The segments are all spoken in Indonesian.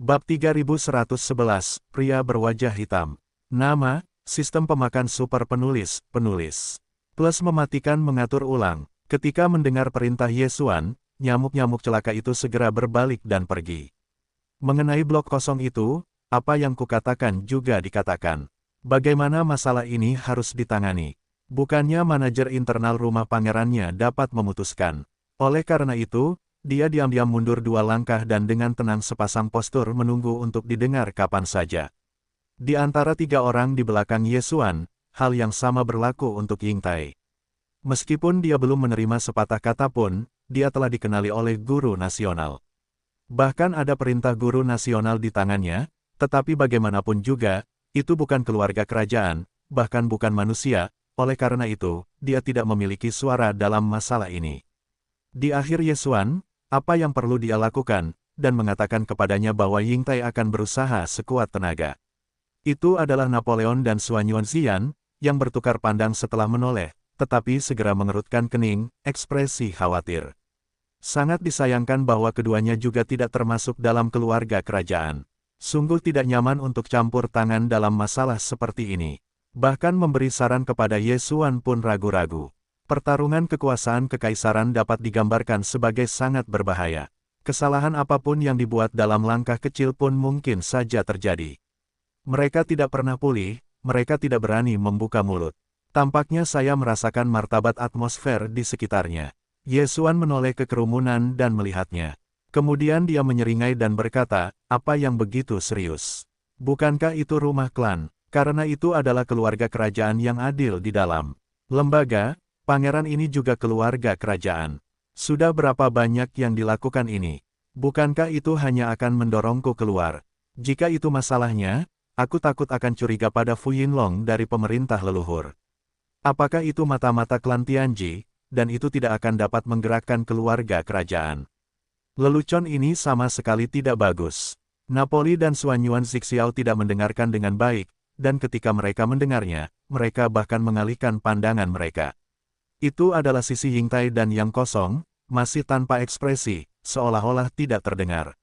Bab 3111, Pria Berwajah Hitam. Nama, Sistem Pemakan Super Penulis, Plus mematikan mengatur ulang. Ketika mendengar perintah Yesuan, nyamuk-nyamuk celaka itu segera berbalik dan pergi. Mengenai blok kosong itu, apa yang kukatakan juga dikatakan. Bagaimana masalah ini harus ditangani? Bukannya manajer internal rumah pangerannya dapat memutuskan. Oleh karena itu, dia diam-diam mundur 2 langkah dan dengan tenang sepasang postur menunggu untuk didengar kapan saja. Di antara 3 orang di belakang Yesuan, hal yang sama berlaku untuk Yingtai. Meskipun dia belum menerima sepatah kata pun, dia telah dikenali oleh guru nasional. Bahkan ada perintah guru nasional di tangannya, tetapi bagaimanapun juga, itu bukan keluarga kerajaan, bahkan bukan manusia, oleh karena itu, dia tidak memiliki suara dalam masalah ini. Di akhir Yesuan, apa yang perlu dia lakukan, dan mengatakan kepadanya bahwa Yingtai akan berusaha sekuat tenaga. Itu adalah Napoleon dan Suan Yuanxian, yang bertukar pandang setelah menoleh, tetapi segera mengerutkan kening, ekspresi khawatir. Sangat disayangkan bahwa keduanya juga tidak termasuk dalam keluarga kerajaan. Sungguh tidak nyaman untuk campur tangan dalam masalah seperti ini. Bahkan memberi saran kepada Yesuan pun ragu-ragu. Pertarungan kekuasaan kekaisaran dapat digambarkan sebagai sangat berbahaya. Kesalahan apapun yang dibuat dalam langkah kecil pun mungkin saja terjadi. Mereka tidak pernah pulih, mereka tidak berani membuka mulut. Tampaknya saya merasakan martabat atmosfer di sekitarnya. Yesuan menoleh ke kerumunan dan melihatnya. Kemudian dia menyeringai dan berkata, apa yang begitu serius? Bukankah itu rumah klan? Karena itu adalah keluarga kerajaan yang adil di dalam lembaga. Pangeran ini juga keluarga kerajaan. Sudah berapa banyak yang dilakukan ini? Bukankah itu hanya akan mendorongku keluar? Jika itu masalahnya, aku takut akan curiga pada Fu Yinlong dari pemerintah leluhur. Apakah itu mata-mata klan Tianji, dan itu tidak akan dapat menggerakkan keluarga kerajaan? Lelucon ini sama sekali tidak bagus. Napoli dan Suan Yuan Zixiao tidak mendengarkan dengan baik, dan ketika mereka mendengarnya, mereka bahkan mengalihkan pandangan mereka. Itu adalah sisi Yingtai dan yang kosong, masih tanpa ekspresi, seolah-olah tidak terdengar.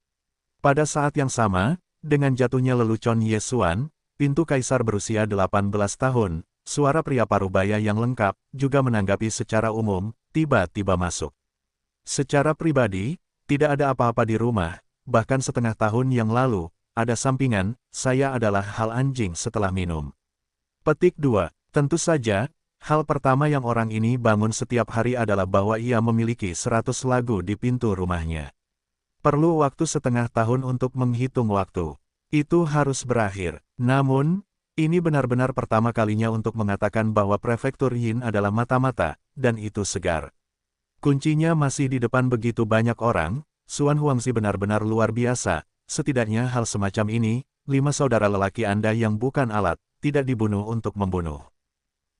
Pada saat yang sama, dengan jatuhnya lelucon Yesuan, pintu kaisar berusia 18 tahun, suara pria parubaya yang lengkap, juga menanggapi secara umum, tiba-tiba masuk. Secara pribadi, tidak ada apa-apa di rumah, bahkan setengah tahun yang lalu, ada sampingan, saya adalah hal anjing setelah minum. Petik 2. Tentu saja, hal pertama yang orang ini bangun setiap hari adalah bahwa ia memiliki 100 lagu di pintu rumahnya. Perlu waktu setengah tahun untuk menghitung waktu. Itu harus berakhir. Namun, ini benar-benar pertama kalinya untuk mengatakan bahwa prefektur Yin adalah mata-mata, dan itu segar. Kuncinya masih di depan begitu banyak orang. Suan Huangzi benar-benar luar biasa. Setidaknya hal semacam ini, 5 saudara lelaki Anda yang bukan alat, tidak dibunuh untuk membunuh.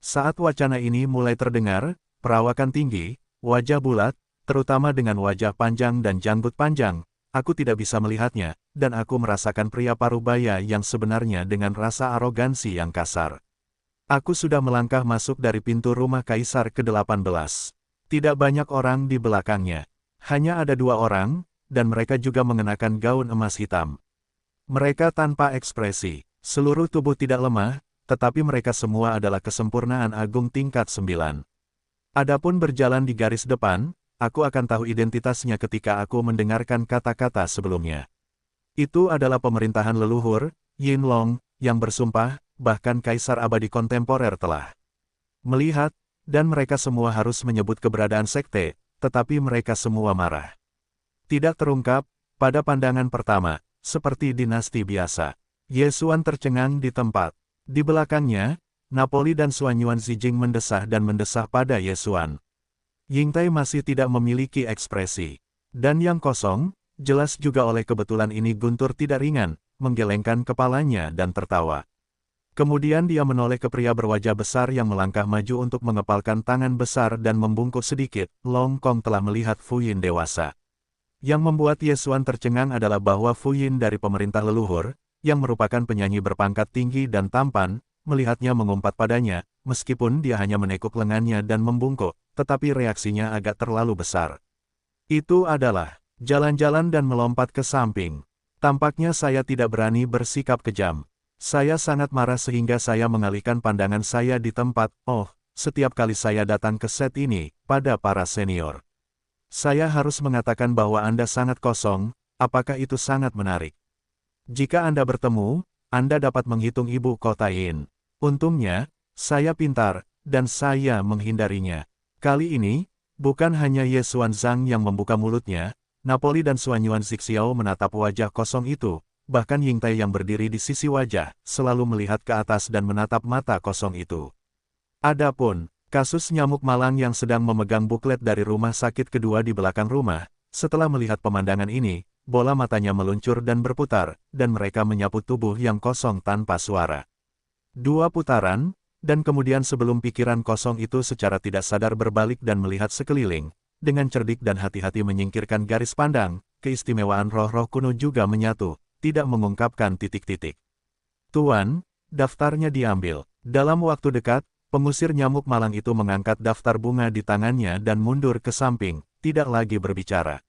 Saat wacana ini mulai terdengar, perawakan tinggi, wajah bulat, terutama dengan wajah panjang dan janggut panjang, aku tidak bisa melihatnya, dan aku merasakan pria parubaya yang sebenarnya dengan rasa arogansi yang kasar. Aku sudah melangkah masuk dari pintu rumah kaisar ke-18. Tidak banyak orang di belakangnya. Hanya ada 2 orang, dan mereka juga mengenakan gaun emas hitam. Mereka tanpa ekspresi, seluruh tubuh tidak lemah, tetapi mereka semua adalah kesempurnaan agung tingkat 9. Adapun berjalan di garis depan, aku akan tahu identitasnya ketika aku mendengarkan kata-kata sebelumnya. Itu adalah pemerintahan leluhur, Yinlong, yang bersumpah, bahkan kaisar abadi kontemporer telah melihat, dan mereka semua harus menyebut keberadaan sekte, tetapi mereka semua marah. Tidak terungkap, pada pandangan pertama, seperti dinasti biasa. Yesuan tercengang di tempat. Di belakangnya, Napoli dan Suan Yuan Zijing mendesah dan mendesah pada Yesuan. Yingtai masih tidak memiliki ekspresi. Dan yang kosong, jelas juga oleh kebetulan ini guntur tidak ringan, menggelengkan kepalanya dan tertawa. Kemudian dia menoleh ke pria berwajah besar yang melangkah maju untuk mengepalkan tangan besar dan membungkuk sedikit. Long Kong telah melihat Fu Yin dewasa. Yang membuat Yesuan tercengang adalah bahwa Fu Yin dari pemerintah leluhur, yang merupakan penyanyi berpangkat tinggi dan tampan, melihatnya mengumpat padanya, meskipun dia hanya menekuk lengannya dan membungkuk, tetapi reaksinya agak terlalu besar. Itu adalah jalan-jalan dan melompat ke samping. Tampaknya saya tidak berani bersikap kejam. Saya sangat marah sehingga saya mengalihkan pandangan saya di tempat, setiap kali saya datang ke set ini, pada para senior. Saya harus mengatakan bahwa Anda sangat kosong, apakah itu sangat menarik? Jika Anda bertemu, Anda dapat menghitung ibu kota Yin. Untungnya, saya pintar, dan saya menghindarinya. Kali ini, bukan hanya Ye Xuanzang yang membuka mulutnya, Napoli dan Xuan Yuan Zixiao menatap wajah kosong itu, bahkan Ying Tai yang berdiri di sisi wajah, selalu melihat ke atas dan menatap mata kosong itu. Adapun, kasus nyamuk malang yang sedang memegang buklet dari rumah sakit kedua di belakang rumah, setelah melihat pemandangan ini, bola matanya meluncur dan berputar, dan mereka menyapu tubuh yang kosong tanpa suara. 2 putaran, dan kemudian sebelum pikiran kosong itu secara tidak sadar berbalik dan melihat sekeliling, dengan cerdik dan hati-hati menyingkirkan garis pandang, keistimewaan roh-roh kuno juga menyatu, tidak mengungkapkan titik-titik. Tuan, daftarnya diambil. Dalam waktu dekat, pengusir nyamuk malang itu mengangkat daftar bunga di tangannya dan mundur ke samping, tidak lagi berbicara.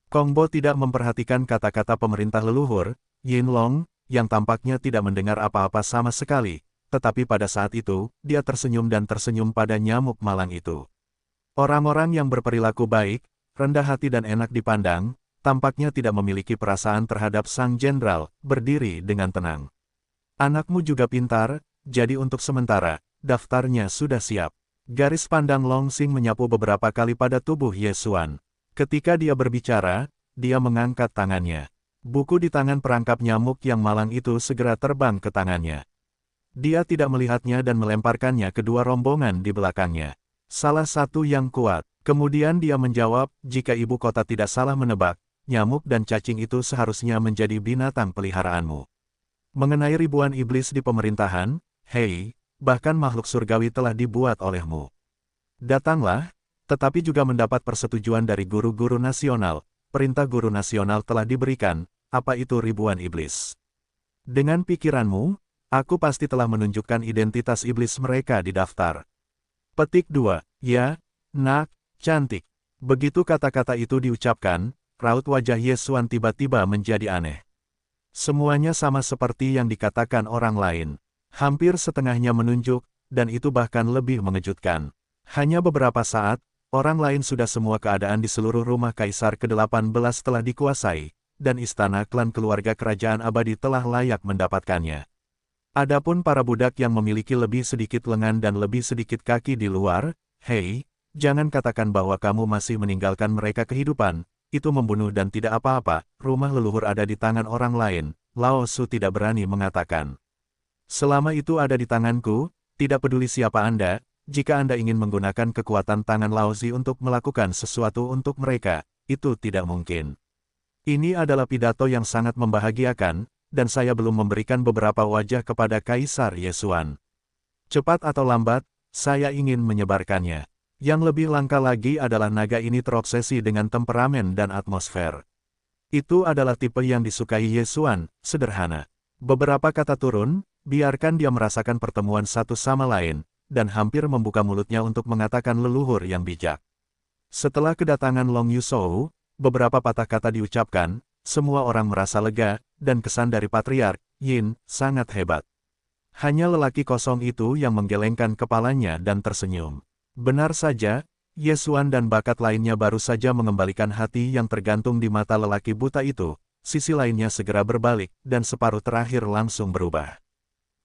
Kong Bo tidak memperhatikan kata-kata pemerintah leluhur, Yin Long, yang tampaknya tidak mendengar apa-apa sama sekali, tetapi pada saat itu, dia tersenyum dan tersenyum pada nyamuk malang itu. Orang-orang yang berperilaku baik, rendah hati dan enak dipandang, tampaknya tidak memiliki perasaan terhadap sang jenderal, berdiri dengan tenang. Anakmu juga pintar, jadi untuk sementara, daftarnya sudah siap. Garis pandang Long Xing menyapu beberapa kali pada tubuh Ye Xuan. Ketika dia berbicara, dia mengangkat tangannya. Buku di tangan perangkap nyamuk yang malang itu segera terbang ke tangannya. Dia tidak melihatnya dan melemparkannya ke 2 rombongan di belakangnya. Salah satu yang kuat. Kemudian dia menjawab, jika ibu kota tidak salah menebak, nyamuk dan cacing itu seharusnya menjadi binatang peliharaanmu. Mengenai ribuan iblis di pemerintahan, hei, bahkan makhluk surgawi telah dibuat olehmu. Datanglah, tetapi juga mendapat persetujuan dari guru-guru nasional. Perintah guru nasional telah diberikan, apa itu ribuan iblis. Dengan pikiranmu, aku pasti telah menunjukkan identitas iblis mereka di daftar. Petik 2. Ya, nak, cantik. Begitu kata-kata itu diucapkan, raut wajah Ye Xuan tiba-tiba menjadi aneh. Semuanya sama seperti yang dikatakan orang lain. Hampir setengahnya menunjuk, dan itu bahkan lebih mengejutkan. Hanya beberapa saat, orang lain sudah semua keadaan di seluruh rumah Kaisar ke-18 telah dikuasai, dan istana klan keluarga kerajaan abadi telah layak mendapatkannya. Adapun para budak yang memiliki lebih sedikit lengan dan lebih sedikit kaki di luar, hei, jangan katakan bahwa kamu masih meninggalkan mereka kehidupan, itu membunuh dan tidak apa-apa, rumah leluhur ada di tangan orang lain, Lao Su tidak berani mengatakan. Selama itu ada di tanganku, tidak peduli siapa Anda, jika Anda ingin menggunakan kekuatan tangan Lao Zi untuk melakukan sesuatu untuk mereka, itu tidak mungkin. Ini adalah pidato yang sangat membahagiakan, dan saya belum memberikan beberapa wajah kepada Kaisar Ye Xuan. Cepat atau lambat, saya ingin menyebarkannya. Yang lebih langka lagi adalah naga ini terobsesi dengan temperamen dan atmosfer. Itu adalah tipe yang disukai Ye Xuan, sederhana. Beberapa kata turun, biarkan dia merasakan pertemuan satu sama lain, dan hampir membuka mulutnya untuk mengatakan leluhur yang bijak. Setelah kedatangan Long Yusou, beberapa patah kata diucapkan, semua orang merasa lega, dan kesan dari Patriark Yin sangat hebat. Hanya lelaki kosong itu yang menggelengkan kepalanya dan tersenyum. Benar saja, Ye Xuan dan bakat lainnya baru saja mengembalikan hati yang tergantung di mata lelaki buta itu, sisi lainnya segera berbalik, dan separuh terakhir langsung berubah.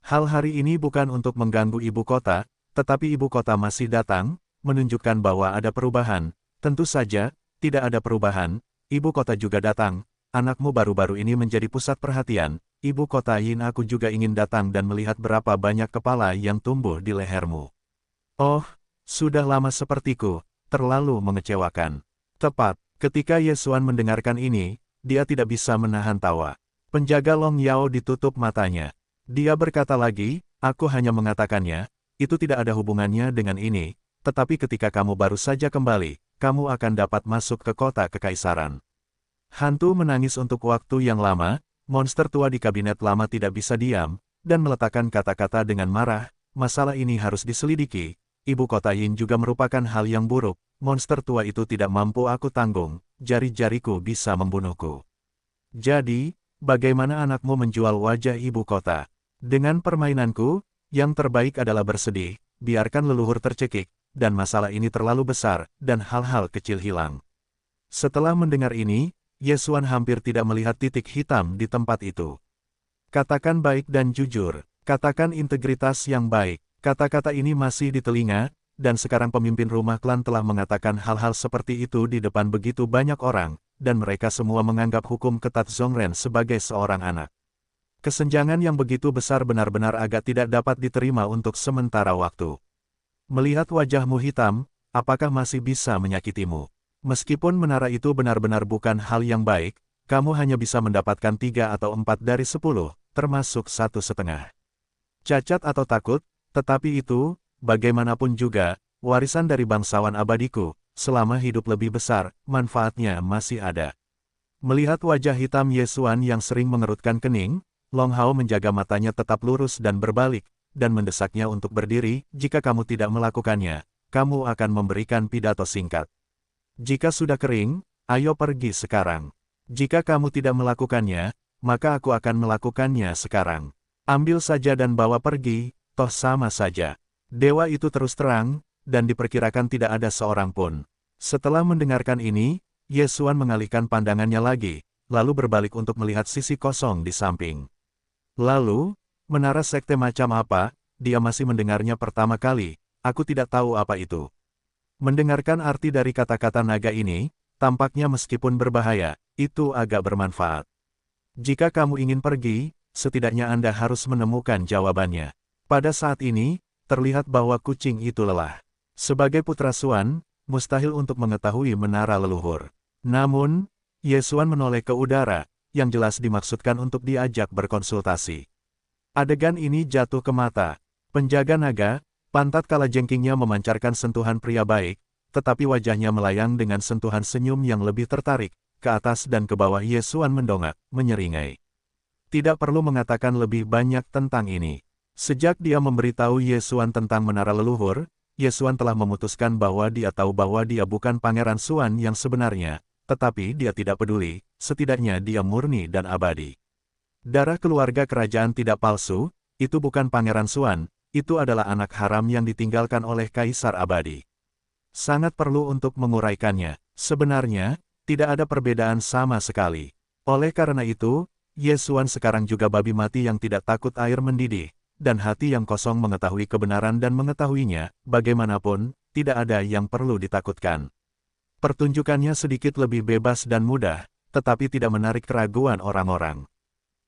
Hal hari ini bukan untuk mengganggu ibu kota, tetapi ibu kota masih datang, menunjukkan bahwa ada perubahan. Tentu saja, tidak ada perubahan, ibu kota juga datang. Anakmu baru-baru ini menjadi pusat perhatian, ibu kota Yin aku juga ingin datang dan melihat berapa banyak kepala yang tumbuh di lehermu. Oh, sudah lama sepertiku, terlalu mengecewakan. Tepat, ketika Ye Xuan mendengarkan ini, dia tidak bisa menahan tawa. Penjaga Long Yao ditutup matanya. Dia berkata lagi, aku hanya mengatakannya, itu tidak ada hubungannya dengan ini, tetapi ketika kamu baru saja kembali, kamu akan dapat masuk ke kota kekaisaran. Hantu menangis untuk waktu yang lama, monster tua di kabinet lama tidak bisa diam, dan meletakkan kata-kata dengan marah, masalah ini harus diselidiki, ibu kota Yin juga merupakan hal yang buruk, monster tua itu tidak mampu aku tanggung, jari-jariku bisa membunuhku. Jadi, bagaimana anakmu menjual wajah ibu kota? Dengan permainanku, yang terbaik adalah bersedih, biarkan leluhur tercekik, dan masalah ini terlalu besar, dan hal-hal kecil hilang. Setelah mendengar ini, Yesuan hampir tidak melihat titik hitam di tempat itu. Katakan baik dan jujur, katakan integritas yang baik. Kata-kata ini masih di telinga, dan sekarang pemimpin rumah klan telah mengatakan hal-hal seperti itu di depan begitu banyak orang, dan mereka semua menganggap hukum ketat Zhongren sebagai seorang anak. Kesenjangan yang begitu besar benar-benar agak tidak dapat diterima untuk sementara waktu. Melihat wajahmu hitam, apakah masih bisa menyakitimu? Meskipun menara itu benar-benar bukan hal yang baik, kamu hanya bisa mendapatkan 3 atau 4 dari 10, termasuk 1,5. Cacat atau takut, tetapi itu, bagaimanapun juga, warisan dari bangsawan abadiku, selama hidup lebih besar, manfaatnya masih ada. Melihat wajah hitam Yesuan yang sering mengerutkan kening, Long Hao menjaga matanya tetap lurus dan berbalik, dan mendesaknya untuk berdiri. Jika kamu tidak melakukannya, kamu akan memberikan pidato singkat. Jika sudah kering, ayo pergi sekarang. Jika kamu tidak melakukannya, maka aku akan melakukannya sekarang. Ambil saja dan bawa pergi, toh sama saja. Dewa itu terus terang, dan diperkirakan tidak ada seorang pun. Setelah mendengarkan ini, Yesuan mengalihkan pandangannya lagi, lalu berbalik untuk melihat sisi kosong di samping. Lalu, menara sekte macam apa? Dia masih mendengarnya pertama kali, aku tidak tahu apa itu. Mendengarkan arti dari kata-kata naga ini, tampaknya meskipun berbahaya, itu agak bermanfaat. Jika kamu ingin pergi, setidaknya Anda harus menemukan jawabannya. Pada saat ini, terlihat bahwa kucing itu lelah. Sebagai putra Suan, mustahil untuk mengetahui menara leluhur. Namun, Yesuan menoleh ke udara, yang jelas dimaksudkan untuk diajak berkonsultasi. Adegan ini jatuh ke mata. Penjaga naga, pantat kalajengkingnya memancarkan sentuhan pria baik, tetapi wajahnya melayang dengan sentuhan senyum yang lebih tertarik, ke atas dan ke bawah. Yesuan mendongak, menyeringai. Tidak perlu mengatakan lebih banyak tentang ini. Sejak dia memberitahu Yesuan tentang menara leluhur, Yesuan telah memutuskan bahwa dia tahu bahwa dia bukan Pangeran Suan yang sebenarnya, tetapi dia tidak peduli, setidaknya dia murni dan abadi. Darah keluarga kerajaan tidak palsu, itu bukan Pangeran Suan, itu adalah anak haram yang ditinggalkan oleh Kaisar Abadi. Sangat perlu untuk menguraikannya. Sebenarnya, tidak ada perbedaan sama sekali. Oleh karena itu, Yesuan sekarang juga babi mati yang tidak takut air mendidih, dan hati yang kosong mengetahui kebenaran dan mengetahuinya, bagaimanapun, tidak ada yang perlu ditakutkan. Pertunjukannya sedikit lebih bebas dan mudah, tetapi tidak menarik keraguan orang-orang.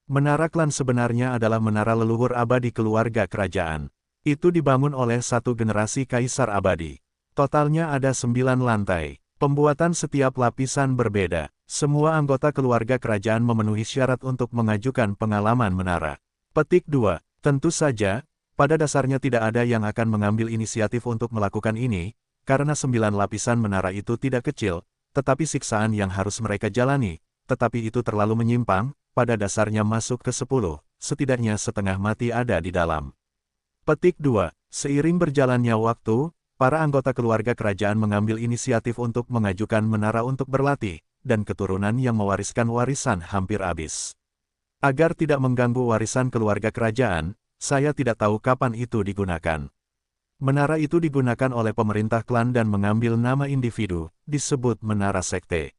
Menara klan sebenarnya adalah menara leluhur abadi keluarga kerajaan. Itu dibangun oleh satu generasi Kaisar Abadi. Totalnya ada 9 lantai. Pembuatan setiap lapisan berbeda. Semua anggota keluarga kerajaan memenuhi syarat untuk mengajukan pengalaman menara. Petik 2. Tentu saja, pada dasarnya tidak ada yang akan mengambil inisiatif untuk melakukan ini, karena 9 lapisan menara itu tidak kecil, tetapi siksaan yang harus mereka jalani, tetapi itu terlalu menyimpang, pada dasarnya masuk ke 10, setidaknya setengah mati ada di dalam. Petik 2. Seiring berjalannya waktu, para anggota keluarga kerajaan mengambil inisiatif untuk mengajukan menara untuk berlatih, dan keturunan yang mewariskan warisan hampir habis. Agar tidak mengganggu warisan keluarga kerajaan, saya tidak tahu kapan itu digunakan. Menara itu digunakan oleh pemerintah klan dan mengambil nama individu, disebut menara sekte.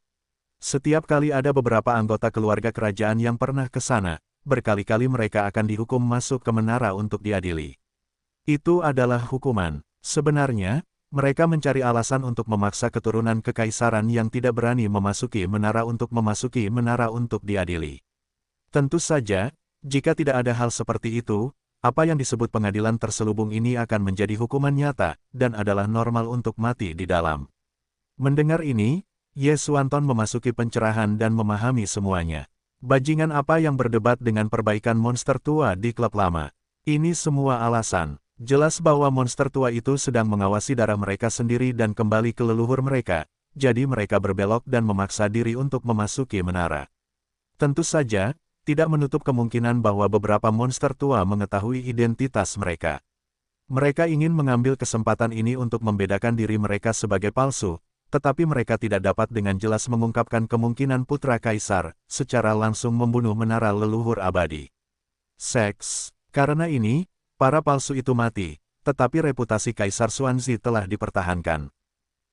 Setiap kali ada beberapa anggota keluarga kerajaan yang pernah ke sana, berkali-kali mereka akan dihukum masuk ke menara untuk diadili. Itu adalah hukuman. Sebenarnya, mereka mencari alasan untuk memaksa keturunan kekaisaran yang tidak berani memasuki menara untuk diadili. Tentu saja, jika tidak ada hal seperti itu, apa yang disebut pengadilan terselubung ini akan menjadi hukuman nyata, dan adalah normal untuk mati di dalam. Mendengar ini, Yesuanton memasuki pencerahan dan memahami semuanya. Bajingan apa yang berdebat dengan perbaikan monster tua di klub lama? Ini semua alasan. Jelas bahwa monster tua itu sedang mengawasi darah mereka sendiri dan kembali ke leluhur mereka, jadi mereka berbelok dan memaksa diri untuk memasuki menara. Tentu saja, tidak menutup kemungkinan bahwa beberapa monster tua mengetahui identitas mereka. Mereka ingin mengambil kesempatan ini untuk membedakan diri mereka sebagai palsu, tetapi mereka tidak dapat dengan jelas mengungkapkan kemungkinan putra kaisar secara langsung membunuh menara leluhur abadi. Seks. Karena ini, para palsu itu mati, tetapi reputasi Kaisar Xuanzi telah dipertahankan.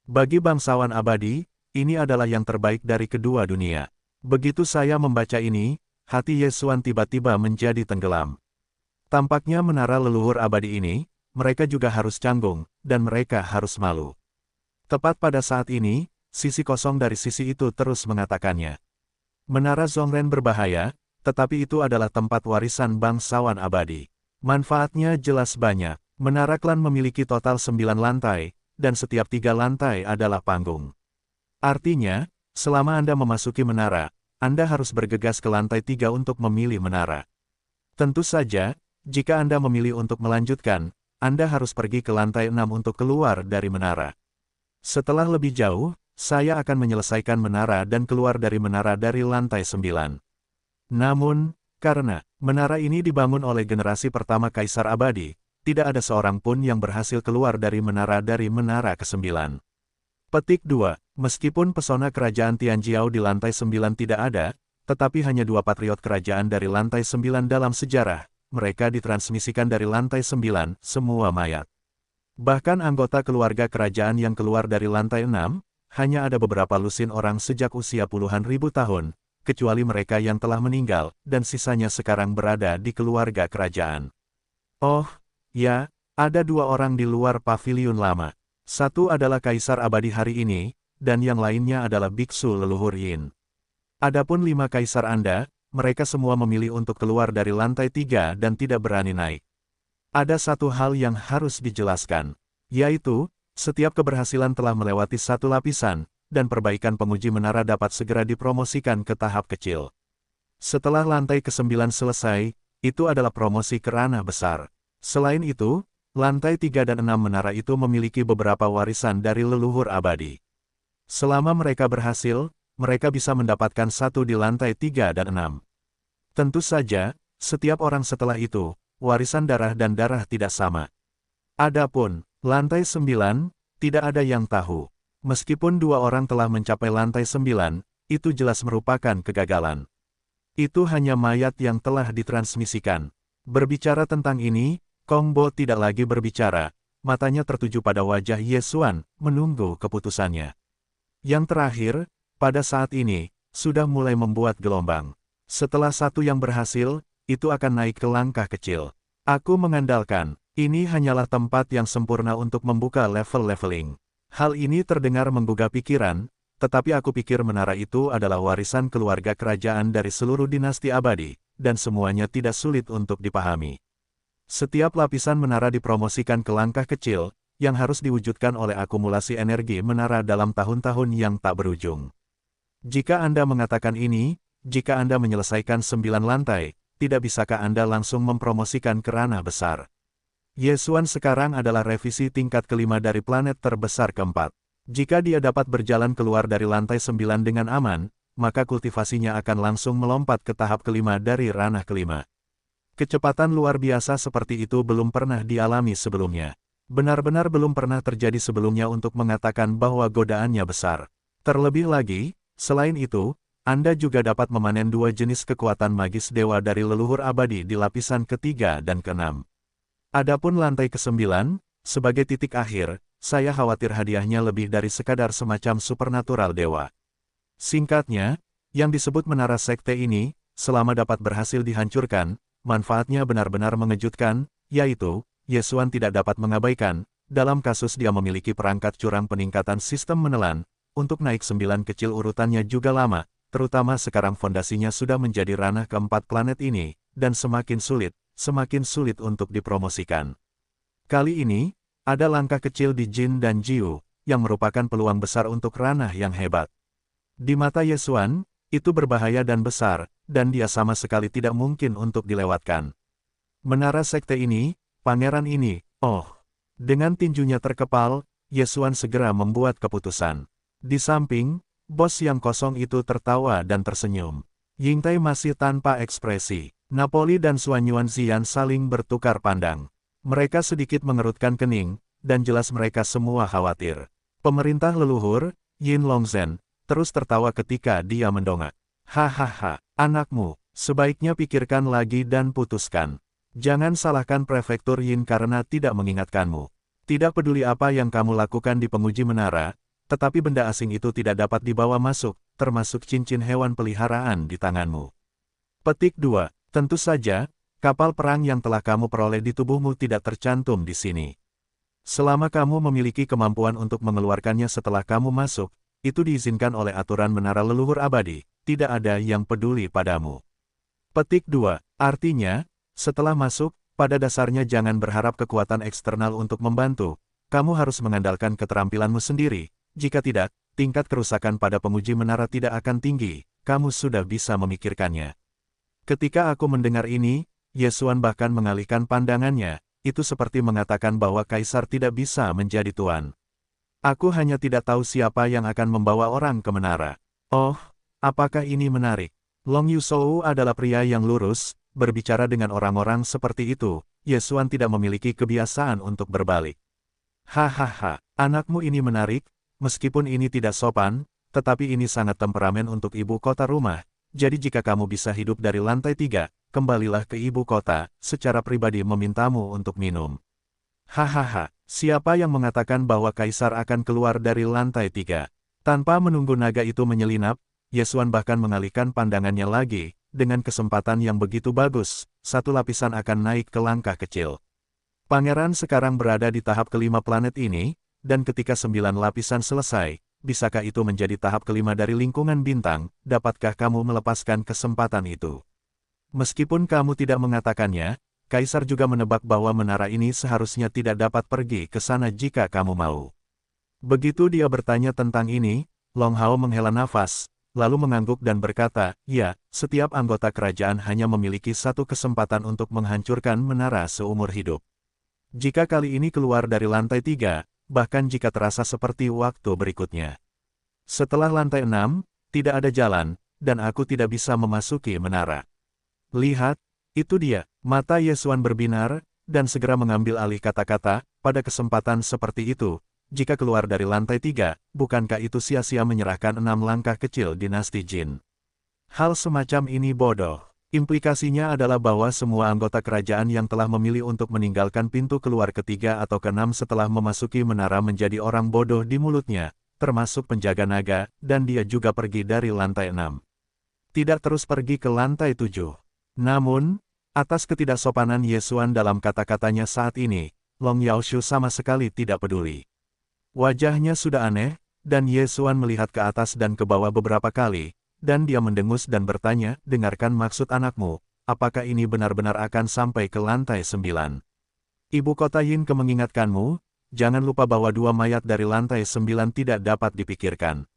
Bagi bangsawan abadi, ini adalah yang terbaik dari kedua dunia. Begitu saya membaca ini, hati Ye Xuan tiba-tiba menjadi tenggelam. Tampaknya menara leluhur abadi ini, mereka juga harus canggung, dan mereka harus malu. Tepat pada saat ini, sisi kosong dari sisi itu terus mengatakannya. Menara Zhongren berbahaya, tetapi itu adalah tempat warisan bangsawan abadi. Manfaatnya jelas banyak. Menara klan memiliki total 9 lantai, dan setiap 3 lantai adalah panggung. Artinya, selama Anda memasuki menara, Anda harus bergegas ke lantai 3 untuk memilih menara. Tentu saja, jika Anda memilih untuk melanjutkan, Anda harus pergi ke lantai 6 untuk keluar dari menara. Setelah lebih jauh, saya akan menyelesaikan menara dan keluar dari menara dari lantai 9. Namun, karena menara ini dibangun oleh generasi pertama Kaisar Abadi, tidak ada seorang pun yang berhasil keluar dari menara ke-9. Petik 2. Meskipun pesona kerajaan Tianjiao di lantai 9 tidak ada, tetapi hanya 2 patriot kerajaan dari lantai 9 dalam sejarah, mereka ditransmisikan dari lantai 9, semua mayat. Bahkan anggota keluarga kerajaan yang keluar dari lantai 6, hanya ada beberapa lusin orang sejak usia puluhan ribu tahun, kecuali mereka yang telah meninggal, dan sisanya sekarang berada di keluarga kerajaan. Oh, ya, ada 2 orang di luar paviliun lama. Satu adalah Kaisar Abadi hari ini, dan yang lainnya adalah Biksu leluhur Yin. Adapun 5 kaisar Anda, mereka semua memilih untuk keluar dari lantai 3 dan tidak berani naik. Ada satu hal yang harus dijelaskan, yaitu, setiap keberhasilan telah melewati 1 lapisan, dan perbaikan penguji menara dapat segera dipromosikan ke tahap kecil. Setelah lantai ke-9 selesai, itu adalah promosi ke ranah besar. Selain itu, lantai 3 dan 6 menara itu memiliki beberapa warisan dari leluhur abadi. Selama mereka berhasil, mereka bisa mendapatkan 1 di lantai 3 dan 6. Tentu saja, setiap orang setelah itu, warisan darah dan darah tidak sama. Adapun lantai 9, tidak ada yang tahu. Meskipun 2 orang telah mencapai lantai 9, itu jelas merupakan kegagalan. Itu hanya mayat yang telah ditransmisikan. Berbicara tentang ini, Kong Bo tidak lagi berbicara, matanya tertuju pada wajah Ye Xuan, menunggu keputusannya. Yang terakhir, pada saat ini, sudah mulai membuat gelombang. Setelah 1 yang berhasil, itu akan naik ke langkah kecil. Aku mengandalkan, ini hanyalah tempat yang sempurna untuk membuka level-leveling. Hal ini terdengar menggugah pikiran, tetapi aku pikir menara itu adalah warisan keluarga kerajaan dari seluruh dinasti abadi, dan semuanya tidak sulit untuk dipahami. Setiap lapisan menara dipromosikan ke langkah kecil, yang harus diwujudkan oleh akumulasi energi menara dalam tahun-tahun yang tak berujung. Jika Anda mengatakan ini, jika Anda menyelesaikan 9 lantai, tidak bisakah Anda langsung mempromosikan ke ranah besar? Ye Xuan sekarang adalah revisi tingkat kelima dari planet terbesar keempat. Jika dia dapat berjalan keluar dari lantai 9 dengan aman, maka kultivasinya akan langsung melompat ke tahap kelima dari ranah kelima. Kecepatan luar biasa seperti itu belum pernah dialami sebelumnya. Benar-benar belum pernah terjadi sebelumnya untuk mengatakan bahwa godaannya besar. Terlebih lagi, selain itu, Anda juga dapat memanen 2 jenis kekuatan magis dewa dari leluhur abadi di lapisan ketiga dan ke-6. Adapun lantai ke-9, sebagai titik akhir, saya khawatir hadiahnya lebih dari sekadar semacam supernatural dewa. Singkatnya, yang disebut menara sekte ini, selama dapat berhasil dihancurkan, manfaatnya benar-benar mengejutkan, yaitu, Ye Xuan tidak dapat mengabaikan, dalam kasus dia memiliki perangkat curang peningkatan sistem menelan, untuk naik 9 kecil urutannya juga lama, terutama sekarang fondasinya sudah menjadi ranah keempat planet ini, dan semakin sulit untuk dipromosikan. Kali ini, ada langkah kecil di Jin dan Jiu, yang merupakan peluang besar untuk ranah yang hebat. Di mata Ye Xuan, itu berbahaya dan besar, dan dia sama sekali tidak mungkin untuk dilewatkan. Menara sekte ini, pangeran ini, dengan tinjunya terkepal, Ye Xuan segera membuat keputusan. Di samping, bos yang kosong itu tertawa dan tersenyum. Yingtai masih tanpa ekspresi. Napoli dan Xuan Yuanxian saling bertukar pandang. Mereka sedikit mengerutkan kening, dan jelas mereka semua khawatir. Pemerintah leluhur, Yin Longzhen terus tertawa ketika dia mendongak. Hahaha, anakmu, sebaiknya pikirkan lagi dan putuskan. Jangan salahkan prefektur Yin karena tidak mengingatkanmu. Tidak peduli apa yang kamu lakukan di penguji menara, tetapi benda asing itu tidak dapat dibawa masuk, termasuk cincin hewan peliharaan di tanganmu. Petik 2. Tentu saja, kapal perang yang telah kamu peroleh di tubuhmu tidak tercantum di sini. Selama kamu memiliki kemampuan untuk mengeluarkannya setelah kamu masuk, itu diizinkan oleh aturan menara leluhur abadi, tidak ada yang peduli padamu. Petik 2. Artinya, setelah masuk, pada dasarnya jangan berharap kekuatan eksternal untuk membantu, kamu harus mengandalkan keterampilanmu sendiri, jika tidak, tingkat kerusakan pada penguji menara tidak akan tinggi, kamu sudah bisa memikirkannya. Ketika aku mendengar ini, Yesuan bahkan mengalihkan pandangannya, itu seperti mengatakan bahwa kaisar tidak bisa menjadi tuan. Aku hanya tidak tahu siapa yang akan membawa orang ke menara. Oh, apakah ini menarik? Long Yusou adalah pria yang lurus, berbicara dengan orang-orang seperti itu, Yesuan tidak memiliki kebiasaan untuk berbalik. Hahaha, anakmu ini menarik, meskipun ini tidak sopan, tetapi ini sangat temperamen untuk ibu kota rumah, jadi jika kamu bisa hidup dari lantai 3, kembalilah ke ibu kota, secara pribadi memintamu untuk minum. Hahaha, siapa yang mengatakan bahwa kaisar akan keluar dari lantai 3? Tanpa menunggu naga itu menyelinap, Yesuan bahkan mengalihkan pandangannya lagi, dengan kesempatan yang begitu bagus, satu lapisan akan naik ke langkah kecil. Pangeran sekarang berada di tahap kelima planet ini, dan ketika 9 lapisan selesai, bisakah itu menjadi tahap kelima dari lingkungan bintang, dapatkah kamu melepaskan kesempatan itu? Meskipun kamu tidak mengatakannya, Kaisar juga menebak bahwa menara ini seharusnya tidak dapat pergi ke sana jika kamu mau. Begitu dia bertanya tentang ini, Long Hao menghela nafas, lalu mengangguk dan berkata, ya, setiap anggota kerajaan hanya memiliki satu kesempatan untuk menghancurkan menara seumur hidup. Jika kali ini keluar dari lantai 3, bahkan jika terasa seperti waktu berikutnya. Setelah lantai 6, tidak ada jalan, dan aku tidak bisa memasuki menara. Lihat, itu dia, mata Yesuan berbinar, dan segera mengambil alih kata-kata, pada kesempatan seperti itu, jika keluar dari lantai 3, bukankah itu sia-sia menyerahkan 6 langkah kecil dinasti Jin? Hal semacam ini bodoh. Implikasinya adalah bahwa semua anggota kerajaan yang telah memilih untuk meninggalkan pintu keluar ketiga atau keenam setelah memasuki menara menjadi orang bodoh di mulutnya, termasuk penjaga naga, dan dia juga pergi dari lantai 6. Tidak terus pergi ke lantai 7. Namun, atas ketidaksopanan Yesuan dalam kata-katanya saat ini, Long Yaoshu sama sekali tidak peduli. Wajahnya sudah aneh, dan Yesuan melihat ke atas dan ke bawah beberapa kali, dan dia mendengus dan bertanya, dengarkan maksud anakmu, apakah ini benar-benar akan sampai ke lantai 9? Ibu kota Yin mengingatkanmu, jangan lupa bahwa 2 mayat dari lantai 9 tidak dapat dipikirkan.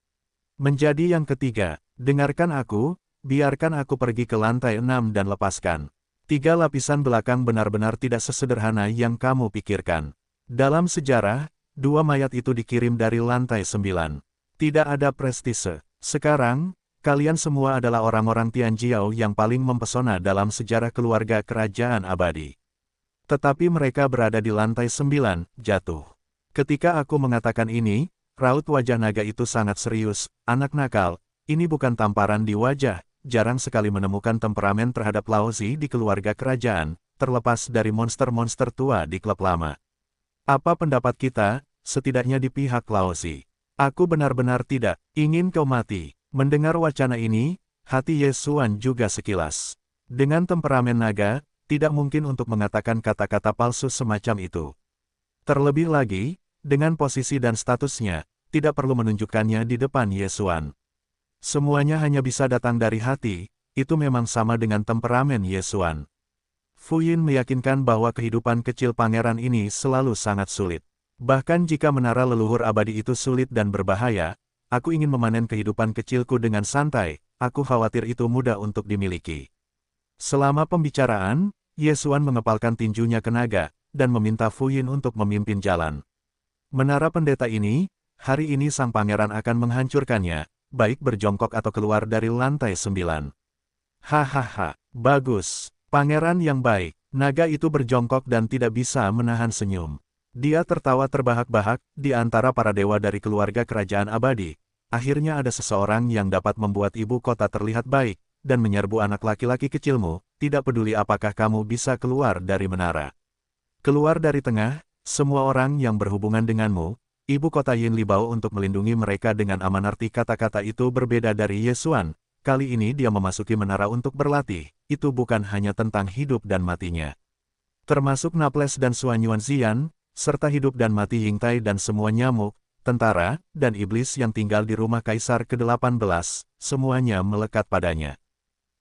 Menjadi yang ketiga, dengarkan aku, biarkan aku pergi ke lantai 6 dan lepaskan. 3 lapisan belakang benar-benar tidak sesederhana yang kamu pikirkan. Dalam sejarah, 2 mayat itu dikirim dari lantai 9. Tidak ada prestise. Sekarang, kalian semua adalah orang-orang Tianjiao yang paling mempesona dalam sejarah keluarga kerajaan abadi. Tetapi mereka berada di lantai 9, jatuh. Ketika aku mengatakan ini, raut wajah naga itu sangat serius, anak nakal, ini bukan tamparan di wajah. Jarang sekali menemukan temperamen terhadap Laozi di keluarga kerajaan, terlepas dari monster-monster tua di klub lama. Apa pendapat kita, setidaknya di pihak Laozi? Aku benar-benar tidak ingin kau mati. Mendengar wacana ini, hati Yesuan juga sekilas. Dengan temperamen naga, tidak mungkin untuk mengatakan kata-kata palsu semacam itu. Terlebih lagi, dengan posisi dan statusnya, tidak perlu menunjukkannya di depan Yesuan. Semuanya hanya bisa datang dari hati, itu memang sama dengan temperamen Yesuan. Fu Yin meyakinkan bahwa kehidupan kecil pangeran ini selalu sangat sulit. Bahkan jika menara leluhur abadi itu sulit dan berbahaya, aku ingin memanen kehidupan kecilku dengan santai, aku khawatir itu mudah untuk dimiliki. Selama pembicaraan, Yesuan mengepalkan tinjunya ke naga, dan meminta Fu Yin untuk memimpin jalan. Menara pendeta ini, hari ini sang pangeran akan menghancurkannya, baik berjongkok atau keluar dari lantai 9. Hahaha, bagus, pangeran yang baik. Naga itu berjongkok dan tidak bisa menahan senyum. Dia tertawa terbahak-bahak, di antara para dewa dari keluarga kerajaan abadi. akhirnya ada seseorang yang dapat membuat ibu kota terlihat baik, dan menyerbu anak laki-laki kecilmu, tidak peduli apakah kamu bisa keluar dari menara. Keluar dari tengah, semua orang yang berhubungan denganmu, ibu kota Yin Libao untuk melindungi mereka dengan aman. Arti kata-kata itu berbeda dari Ye Xuan. Kali ini dia memasuki menara untuk berlatih, itu bukan hanya tentang hidup dan matinya. Termasuk Naples dan Suan Yuanzian, serta hidup dan mati Yingtai dan semua nyamuk, tentara, dan iblis yang tinggal di rumah Kaisar ke-18, semuanya melekat padanya.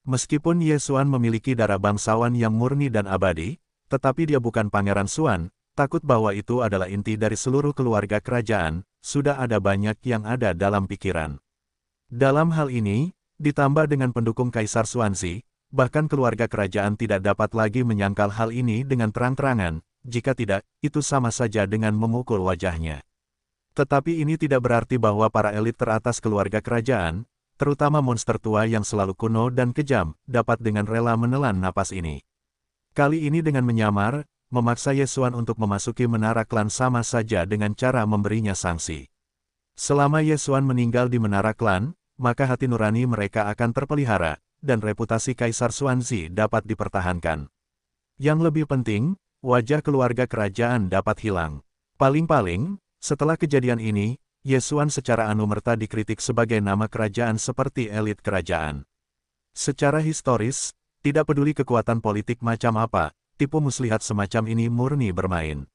Meskipun Ye Xuan memiliki darah bangsawan yang murni dan abadi, tetapi dia bukan Pangeran Xuan, takut bahwa itu adalah inti dari seluruh keluarga kerajaan, sudah ada banyak yang ada dalam pikiran. Dalam hal ini, ditambah dengan pendukung Kaisar Xuanzi, bahkan keluarga kerajaan tidak dapat lagi menyangkal hal ini dengan terang-terangan, jika tidak, itu sama saja dengan memukul wajahnya. Tetapi ini tidak berarti bahwa para elit teratas keluarga kerajaan, terutama monster tua yang selalu kuno dan kejam, dapat dengan rela menelan napas ini. Kali ini dengan menyamar, memaksa Ye Xuan untuk memasuki menara klan sama saja dengan cara memberinya sanksi. Selama Ye Xuan meninggal di menara klan, maka hati nurani mereka akan terpelihara, dan reputasi Kaisar Xuanzi dapat dipertahankan. Yang lebih penting, wajah keluarga kerajaan dapat hilang. Paling-paling, setelah kejadian ini, Ye Xuan secara anumerta dikritik sebagai nama kerajaan seperti elit kerajaan. Secara historis, tidak peduli kekuatan politik macam apa, tipu muslihat semacam ini murni bermain.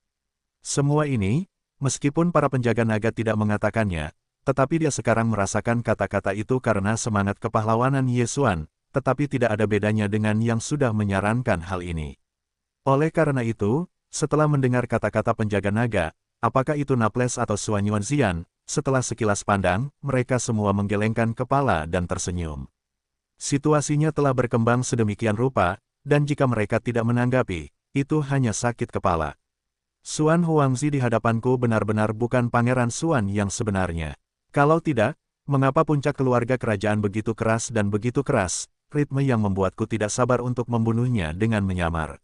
Semua ini, meskipun para penjaga naga tidak mengatakannya, tetapi dia sekarang merasakan kata-kata itu karena semangat kepahlawanan Ye Xuan, tetapi tidak ada bedanya dengan yang sudah menyarankan hal ini. Oleh karena itu, setelah mendengar kata-kata penjaga naga, apakah itu Naples atau Suan Yuanzian, setelah sekilas pandang, mereka semua menggelengkan kepala dan tersenyum. Situasinya telah berkembang sedemikian rupa, dan jika mereka tidak menanggapi, itu hanya sakit kepala. Suan Huangzi di hadapanku benar-benar bukan Pangeran Suan yang sebenarnya. Kalau tidak, mengapa puncak keluarga kerajaan begitu keras dan begitu keras, ritme yang membuatku tidak sabar untuk membunuhnya dengan menyamar.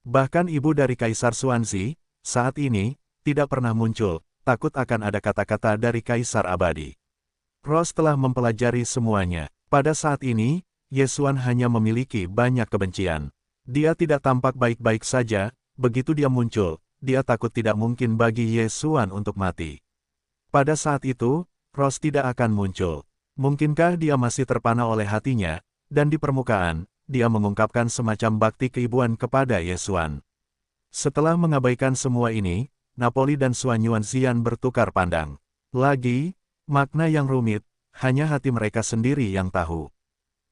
Bahkan ibu dari Kaisar Xuanzi, saat ini, tidak pernah muncul, takut akan ada kata-kata dari Kaisar Abadi. Rose telah mempelajari semuanya. Pada saat ini, Ye Xuan hanya memiliki banyak kebencian. Dia tidak tampak baik-baik saja, begitu dia muncul, dia takut tidak mungkin bagi Ye Xuan untuk mati. Pada saat itu, Rose tidak akan muncul. Mungkinkah dia masih terpana oleh hatinya, dan di permukaan, dia mengungkapkan semacam bakti keibuan kepada Ye Xuan. Setelah mengabaikan semua ini, Napoli dan Suan Yuanzian bertukar pandang. Lagi, makna yang rumit, hanya hati mereka sendiri yang tahu.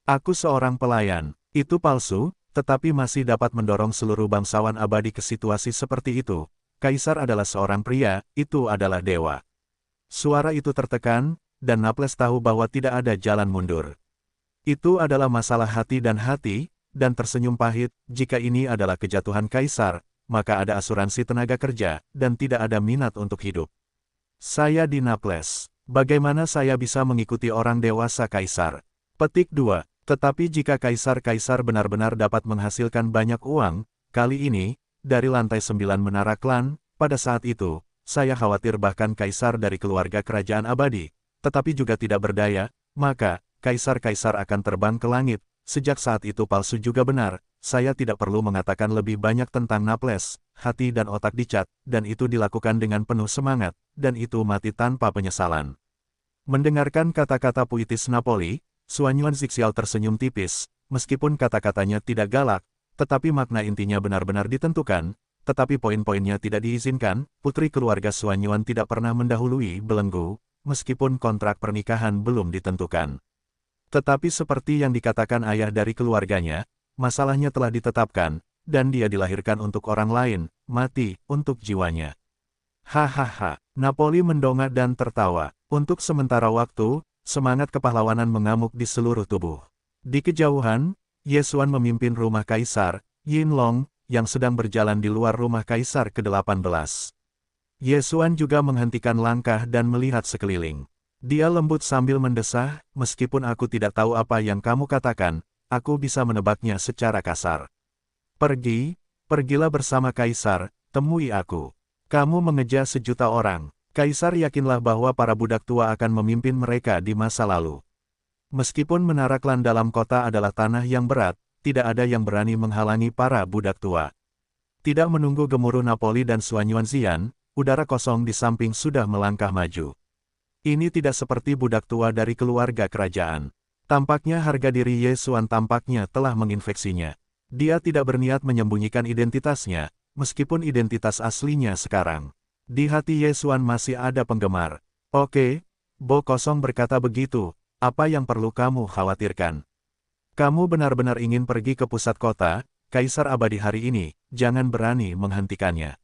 Aku seorang pelayan, itu palsu, tetapi masih dapat mendorong seluruh bangsawan abadi ke situasi seperti itu. Kaisar adalah seorang pria, itu adalah dewa. Suara itu tertekan, dan Naples tahu bahwa tidak ada jalan mundur. Itu adalah masalah hati, dan tersenyum pahit, jika ini adalah kejatuhan Kaisar, maka ada asuransi tenaga kerja, dan tidak ada minat untuk hidup. Saya di Naples. Bagaimana saya bisa mengikuti orang dewasa Kaisar? Petik 2. Tetapi jika Kaisar-Kaisar benar-benar dapat menghasilkan banyak uang, kali ini, dari lantai 9 menara klan, pada saat itu, saya khawatir bahkan Kaisar dari keluarga kerajaan abadi, tetapi juga tidak berdaya, maka, Kaisar-Kaisar akan terbang ke langit. Sejak saat itu palsu juga benar, saya tidak perlu mengatakan lebih banyak tentang Naples, hati dan otak dicat, dan itu dilakukan dengan penuh semangat, dan itu mati tanpa penyesalan. Mendengarkan kata-kata puitis Napoli, Suan Yuanzixiao tersenyum tipis, meskipun kata-katanya tidak galak, tetapi makna intinya benar-benar ditentukan, tetapi poin-poinnya tidak diizinkan. Putri keluarga Suan Yuan tidak pernah mendahului belenggu, meskipun kontrak pernikahan belum ditentukan. Tetapi seperti yang dikatakan ayah dari keluarganya, masalahnya telah ditetapkan, dan dia dilahirkan untuk orang lain, mati untuk jiwanya. Hahaha, Napoli mendongak dan tertawa. Untuk sementara waktu, semangat kepahlawanan mengamuk di seluruh tubuh. Di kejauhan, Ye Xuan memimpin rumah Kaisar, Yin Long, yang sedang berjalan di luar rumah Kaisar ke-18. Ye Xuan juga menghentikan langkah dan melihat sekeliling. Dia lembut sambil mendesah, meskipun aku tidak tahu apa yang kamu katakan, aku bisa menebaknya secara kasar. Pergilah bersama Kaisar, temui aku. Kamu mengejar 1.000.000 orang. Kaisar yakinlah bahwa para budak tua akan memimpin mereka di masa lalu. Meskipun menara klan dalam kota adalah tanah yang berat, tidak ada yang berani menghalangi para budak tua. Tidak menunggu gemuruh Napoli dan Xuan Yuanxian, udara kosong di samping sudah melangkah maju. Ini tidak seperti budak tua dari keluarga kerajaan. Tampaknya harga diri Ye Xuan tampaknya telah menginfeksinya. Dia tidak berniat menyembunyikan identitasnya, meskipun identitas aslinya sekarang. Di hati Ye Xuan masih ada penggemar. Oke, Bo Kosong berkata begitu, apa yang perlu kamu khawatirkan? Kamu benar-benar ingin pergi ke pusat kota, Kaisar Abadi hari ini, jangan berani menghentikannya.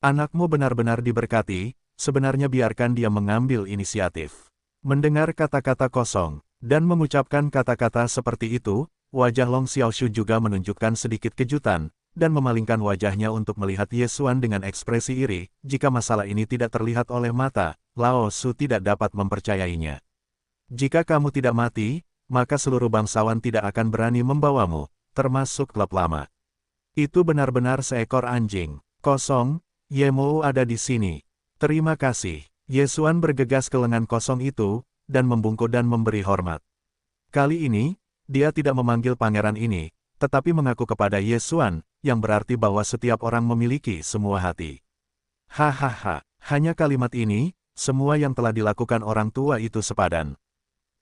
Anakmu benar-benar diberkati, sebenarnya biarkan dia mengambil inisiatif. Mendengar kata-kata Kosong, dan mengucapkan kata-kata seperti itu, wajah Long Xiaoshu juga menunjukkan sedikit kejutan, dan memalingkan wajahnya untuk melihat Ye Xuan dengan ekspresi iri. Jika masalah ini tidak terlihat oleh mata, Lao Su tidak dapat mempercayainya. Jika kamu tidak mati, maka seluruh bangsawan tidak akan berani membawamu, termasuk klub lama. Itu benar-benar seekor anjing. Kosong, Ye Mou ada di sini. Terima kasih. Ye Xuan bergegas ke lengan Kosong itu, dan membungkuk dan memberi hormat. Kali ini, dia tidak memanggil pangeran ini, tetapi mengaku kepada Ye Xuan, yang berarti bahwa setiap orang memiliki semua hati. Hahaha, hanya kalimat ini, semua yang telah dilakukan orang tua itu sepadan.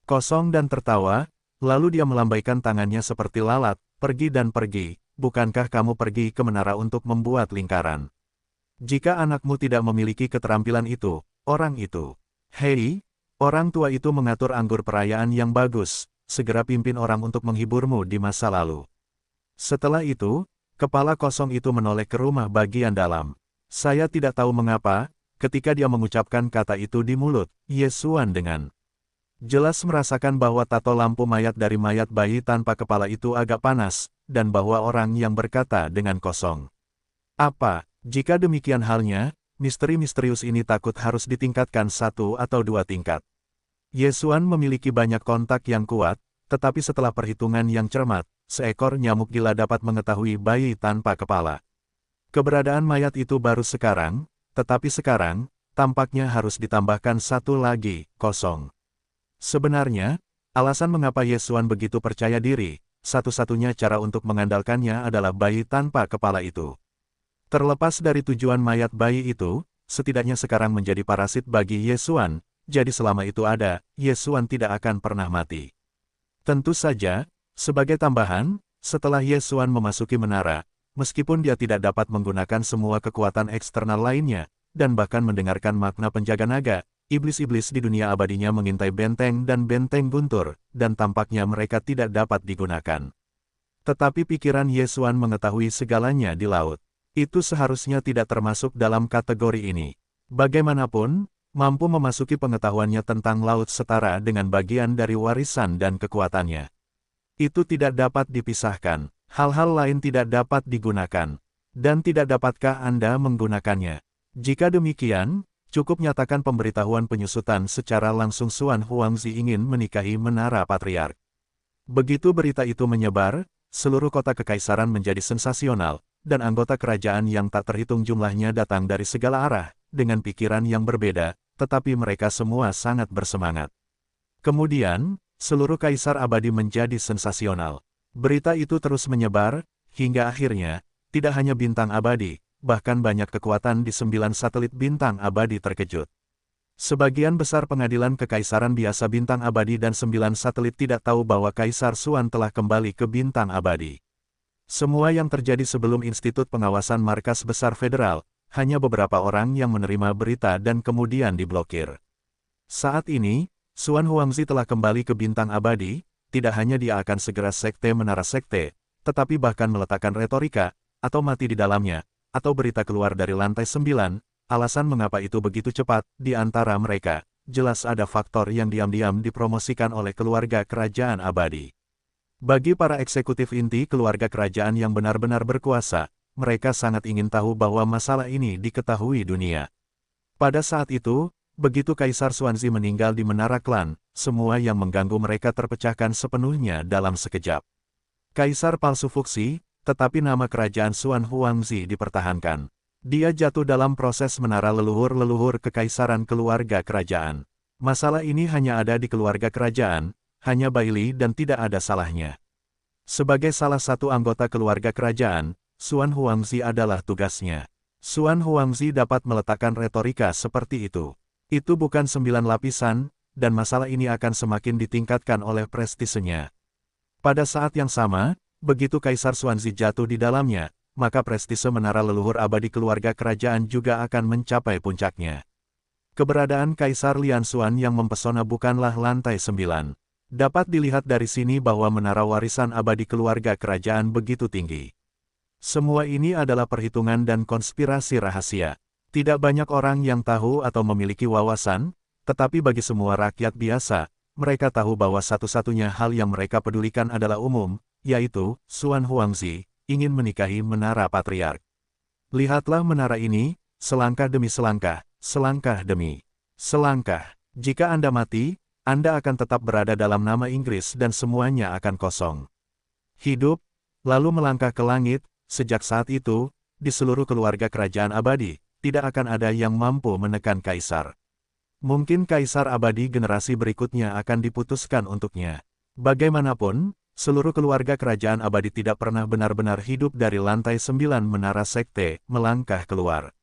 Kosong dan tertawa, lalu dia melambaikan tangannya seperti lalat, pergi dan pergi, bukankah kamu pergi ke menara untuk membuat lingkaran? Jika anakmu tidak memiliki keterampilan itu, orang itu. Hei, orang tua itu mengatur anggur perayaan yang bagus, segera pimpin orang untuk menghiburmu di masa lalu. Setelah itu, kepala Kosong itu menoleh ke rumah bagian dalam. Saya tidak tahu mengapa, ketika dia mengucapkan kata itu di mulut, Ye Xuan dengan jelas merasakan bahwa tato lampu mayat dari mayat bayi tanpa kepala itu agak panas, dan bahwa orang yang berkata dengan Kosong. Apa, jika demikian halnya, misteri misterius ini takut harus ditingkatkan 1 atau 2 tingkat. Ye Xuan memiliki banyak kontak yang kuat, tetapi setelah perhitungan yang cermat, seekor nyamuk gila dapat mengetahui bayi tanpa kepala. Keberadaan mayat itu baru sekarang, tetapi sekarang, tampaknya harus ditambahkan 1 lagi, Kosong. Sebenarnya, alasan mengapa Ye Xuan begitu percaya diri, satu-satunya cara untuk mengandalkannya adalah bayi tanpa kepala itu. Terlepas dari tujuan mayat bayi itu, setidaknya sekarang menjadi parasit bagi Ye Xuan, jadi selama itu ada, Ye Xuan tidak akan pernah mati. Tentu saja, sebagai tambahan, setelah Ye Xuan memasuki menara, meskipun dia tidak dapat menggunakan semua kekuatan eksternal lainnya, dan bahkan mendengarkan makna penjaga naga, iblis-iblis di dunia abadinya mengintai benteng dan benteng guntur, dan tampaknya mereka tidak dapat digunakan. Tetapi pikiran Ye Xuan mengetahui segalanya di laut. Itu seharusnya tidak termasuk dalam kategori ini. Bagaimanapun, mampu memasuki pengetahuannya tentang laut setara dengan bagian dari warisan dan kekuatannya. Itu tidak dapat dipisahkan, hal-hal lain tidak dapat digunakan. Dan tidak dapatkah Anda menggunakannya? Jika demikian, cukup nyatakan pemberitahuan penyusutan secara langsung Xuan Huangzi ingin menikahi Menara Patriark. Begitu berita itu menyebar, seluruh kota kekaisaran menjadi sensasional, dan anggota kerajaan yang tak terhitung jumlahnya datang dari segala arah, dengan pikiran yang berbeda, tetapi mereka semua sangat bersemangat. Kemudian, seluruh kaisar abadi menjadi sensasional. Berita itu terus menyebar, hingga akhirnya, tidak hanya bintang abadi, bahkan banyak kekuatan di 9 satelit bintang abadi terkejut. Sebagian besar pengadilan kekaisaran biasa bintang abadi dan 9 satelit tidak tahu bahwa Kaisar Xuan telah kembali ke bintang abadi. Semua yang terjadi sebelum Institut Pengawasan Markas Besar Federal, hanya beberapa orang yang menerima berita dan kemudian diblokir. Saat ini, Xuan Huangzi telah kembali ke bintang abadi, tidak hanya dia akan segera sekte menara sekte, tetapi bahkan meletakkan retorika, atau mati di dalamnya, atau berita keluar dari lantai 9, alasan mengapa itu begitu cepat, di antara mereka, jelas ada faktor yang diam-diam dipromosikan oleh keluarga kerajaan abadi. Bagi para eksekutif inti keluarga kerajaan yang benar-benar berkuasa, mereka sangat ingin tahu bahwa masalah ini diketahui dunia. Pada saat itu, begitu Kaisar Xuanzi meninggal di Menara Klan, semua yang mengganggu mereka terpecahkan sepenuhnya dalam sekejap. Kaisar palsu Fuxi, tetapi nama kerajaan Xuan Huangzi dipertahankan. Dia jatuh dalam proses menara leluhur-leluhur kekaisaran keluarga kerajaan. Masalah ini hanya ada di keluarga kerajaan, hanya Bailey dan tidak ada salahnya. Sebagai salah satu anggota keluarga kerajaan, Xuan Huangzi adalah tugasnya. Xuan Huangzi dapat meletakkan retorika seperti itu. Itu bukan 9 lapisan, dan masalah ini akan semakin ditingkatkan oleh prestisenya. Pada saat yang sama, begitu Kaisar Xuanzi jatuh di dalamnya, maka prestise menara leluhur abadi keluarga kerajaan juga akan mencapai puncaknya. Keberadaan Kaisar Lianxuan yang mempesona bukanlah lantai 9. Dapat dilihat dari sini bahwa menara warisan abadi keluarga kerajaan begitu tinggi. Semua ini adalah perhitungan dan konspirasi rahasia. Tidak banyak orang yang tahu atau memiliki wawasan, tetapi bagi semua rakyat biasa, mereka tahu bahwa satu-satunya hal yang mereka pedulikan adalah umum, yaitu, Xuan Huangzi ingin menikahi menara patriark. Lihatlah menara ini, selangkah demi selangkah, selangkah demi selangkah. Jika Anda mati, Anda akan tetap berada dalam nama Inggris dan semuanya akan kosong. Hidup, lalu melangkah ke langit, sejak saat itu, di seluruh keluarga kerajaan abadi, tidak akan ada yang mampu menekan kaisar. Mungkin kaisar abadi generasi berikutnya akan diputuskan untuknya. Bagaimanapun, seluruh keluarga kerajaan abadi tidak pernah benar-benar hidup dari lantai 9 menara sekte, melangkah keluar.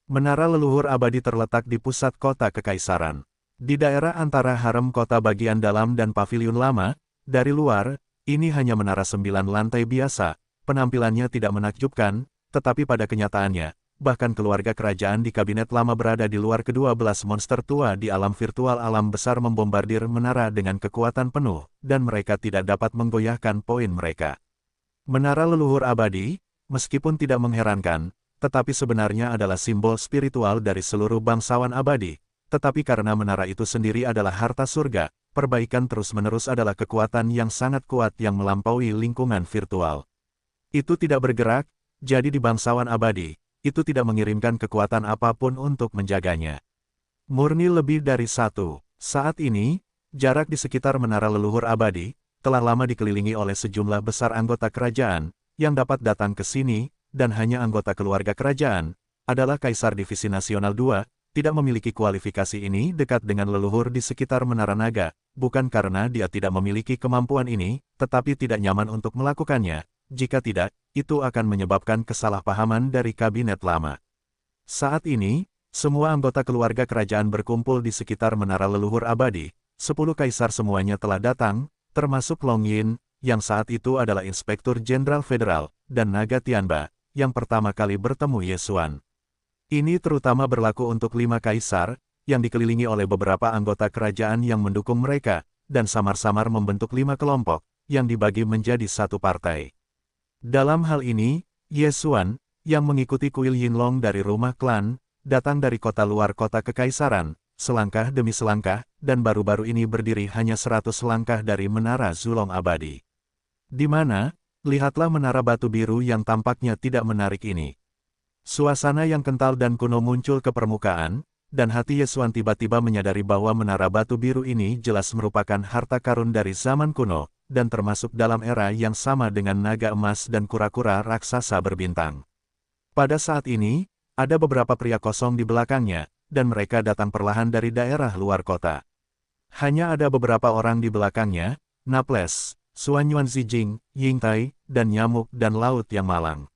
Menara leluhur abadi terletak di pusat kota kekaisaran. Di daerah antara harem kota bagian dalam dan paviliun lama, dari luar, ini hanya menara 9 lantai biasa, penampilannya tidak menakjubkan, tetapi pada kenyataannya, bahkan keluarga kerajaan di kabinet lama berada di luar ke-12 monster tua di alam virtual alam besar membombardir menara dengan kekuatan penuh, dan mereka tidak dapat menggoyahkan poin mereka. Menara leluhur abadi, meskipun tidak mengherankan, tetapi sebenarnya adalah simbol spiritual dari seluruh bangsawan abadi, tetapi karena menara itu sendiri adalah harta surga, perbaikan terus-menerus adalah kekuatan yang sangat kuat yang melampaui lingkungan virtual. Itu tidak bergerak, jadi di bangsawan abadi, itu tidak mengirimkan kekuatan apapun untuk menjaganya. Murni lebih dari satu. Saat ini, jarak di sekitar menara leluhur abadi, telah lama dikelilingi oleh sejumlah besar anggota kerajaan, yang dapat datang ke sini, dan hanya anggota keluarga kerajaan, adalah Kaisar Divisi Nasional 2, tidak memiliki kualifikasi ini dekat dengan leluhur di sekitar Menara Naga, bukan karena dia tidak memiliki kemampuan ini, tetapi tidak nyaman untuk melakukannya. Jika tidak, itu akan menyebabkan kesalahpahaman dari kabinet lama. Saat ini, semua anggota keluarga kerajaan berkumpul di sekitar menara leluhur abadi. 10 kaisar semuanya telah datang, termasuk Long Yin, yang saat itu adalah Inspektur Jenderal Federal, dan Naga Tianba, yang pertama kali bertemu Ye Xuan. Ini terutama berlaku untuk 5 kaisar, yang dikelilingi oleh beberapa anggota kerajaan yang mendukung mereka, dan samar-samar membentuk 5 kelompok, yang dibagi menjadi satu partai. Dalam hal ini, Ye Xuan, yang mengikuti kuil Yinlong dari rumah klan, datang dari kota luar kota kekaisaran, selangkah demi selangkah, dan baru-baru ini berdiri hanya 100 langkah dari menara Zulong abadi. Di mana, lihatlah menara batu biru yang tampaknya tidak menarik ini. Suasana yang kental dan kuno muncul ke permukaan, dan hati Ye Xuan tiba-tiba menyadari bahwa menara batu biru ini jelas merupakan harta karun dari zaman kuno, dan termasuk dalam era yang sama dengan naga emas dan kura-kura raksasa berbintang. Pada saat ini, ada beberapa pria kosong di belakangnya, dan mereka datang perlahan dari daerah luar kota. Hanya ada beberapa orang di belakangnya, Naples, Xuanyuan Zijing, Yingtai, dan Nyamuk dan Laut yang Malang.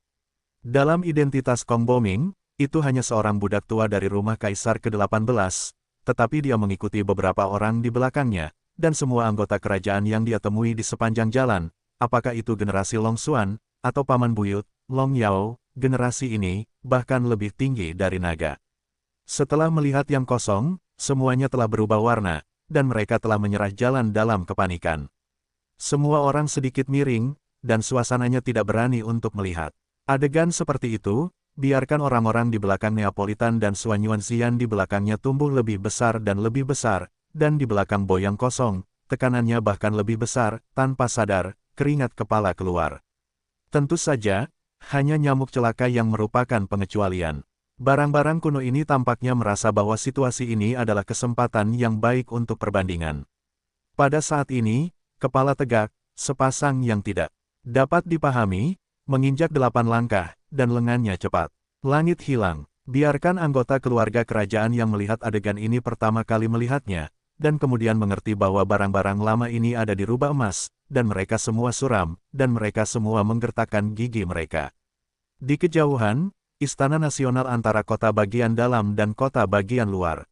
Dalam identitas Kong Boming, itu hanya seorang budak tua dari rumah Kaisar ke-18, tetapi dia mengikuti beberapa orang di belakangnya, dan semua anggota kerajaan yang dia temui di sepanjang jalan, apakah itu generasi Long Xuan, atau Paman Buyut, Long Yao, generasi ini, bahkan lebih tinggi dari naga. Setelah melihat yang kosong, semuanya telah berubah warna, dan mereka telah menyerah jalan dalam kepanikan. Semua orang sedikit miring, dan suasananya tidak berani untuk melihat. Adegan seperti itu, biarkan orang-orang di belakang Neapolitan dan Xuanyuan Xian di belakangnya tumbuh lebih besar, dan di belakang Boyang kosong, tekanannya bahkan lebih besar, tanpa sadar, keringat kepala keluar. Tentu saja, hanya Nyamuk celaka yang merupakan pengecualian. Barang-barang kuno ini tampaknya merasa bahwa situasi ini adalah kesempatan yang baik untuk perbandingan. Pada saat ini, kepala tegak, sepasang yang tidak dapat dipahami, menginjak 8 langkah, dan lengannya cepat. Langit hilang. Biarkan anggota keluarga kerajaan yang melihat adegan ini pertama kali melihatnya, dan kemudian mengerti bahwa barang-barang lama ini ada di rubah emas, dan mereka semua suram, dan mereka semua menggertakkan gigi mereka. Di kejauhan, istana nasional antara kota bagian dalam dan kota bagian luar.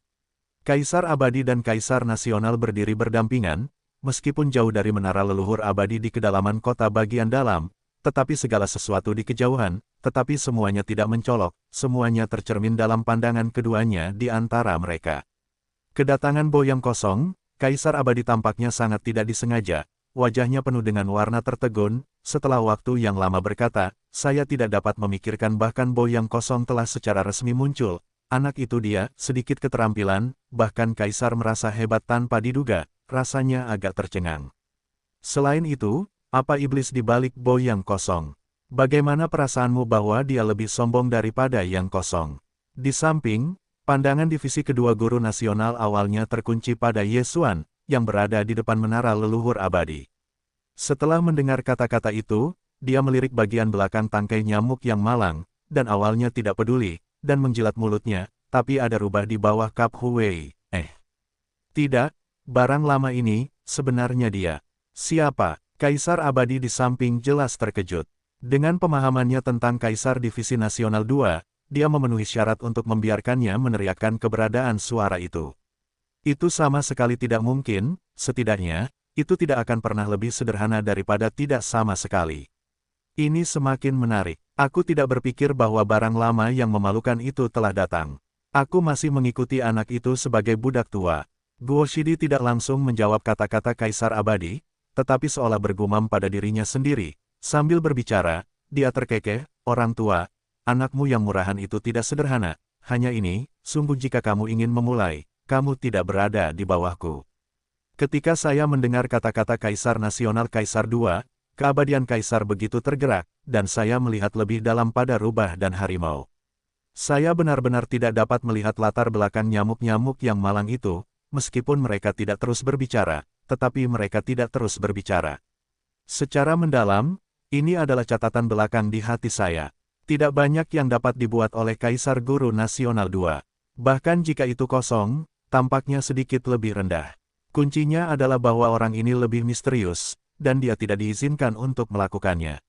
Kaisar abadi dan kaisar nasional berdiri berdampingan, meskipun jauh dari menara leluhur abadi di kedalaman kota bagian dalam, tetapi segala sesuatu di kejauhan, tetapi semuanya tidak mencolok, semuanya tercermin dalam pandangan keduanya di antara mereka. Kedatangan Bo yang kosong, kaisar abadi tampaknya sangat tidak disengaja, wajahnya penuh dengan warna tertegun, setelah waktu yang lama berkata, saya tidak dapat memikirkan bahkan Bo yang kosong telah secara resmi muncul, anak itu dia, sedikit keterampilan, bahkan kaisar merasa hebat tanpa diduga, rasanya agak tercengang. Selain itu, apa iblis di balik Bo yang kosong? Bagaimana perasaanmu bahwa dia lebih sombong daripada yang kosong? Di samping, pandangan divisi kedua guru nasional awalnya terkunci pada Yesuan, yang berada di depan menara leluhur abadi. Setelah mendengar kata-kata itu, dia melirik bagian belakang tangkai nyamuk yang malang, dan awalnya tidak peduli, dan menjilat mulutnya, tapi ada rubah di bawah Kap Huwei. Tidak, barang lama ini, sebenarnya dia. Siapa? Kaisar abadi di samping jelas terkejut. Dengan pemahamannya tentang Kaisar Divisi Nasional 2, dia memenuhi syarat untuk membiarkannya meneriakkan keberadaan suara itu. Itu sama sekali tidak mungkin, setidaknya, itu tidak akan pernah lebih sederhana daripada tidak sama sekali. Ini semakin menarik. Aku tidak berpikir bahwa barang lama yang memalukan itu telah datang. Aku masih mengikuti anak itu sebagai budak tua. Guo Shidi tidak langsung menjawab kata-kata Kaisar Abadi, tetapi seolah bergumam pada dirinya sendiri. Sambil berbicara, dia terkekeh, orang tua, anakmu yang murahan itu tidak sederhana, hanya ini, sungguh jika kamu ingin memulai, kamu tidak berada di bawahku. Ketika saya mendengar kata-kata Kaisar Nasional Kaisar II, keabadian Kaisar begitu tergerak, dan saya melihat lebih dalam pada rubah dan harimau. Saya benar-benar tidak dapat melihat latar belakang nyamuk-nyamuk yang malang itu, meskipun mereka tidak terus berbicara, tetapi mereka tidak terus berbicara. Secara mendalam, ini adalah catatan belakang di hati saya. Tidak banyak yang dapat dibuat oleh Kaisar Guru Nasional II. Bahkan jika itu kosong, tampaknya sedikit lebih rendah. Kuncinya adalah bahwa orang ini lebih misterius, dan dia tidak diizinkan untuk melakukannya.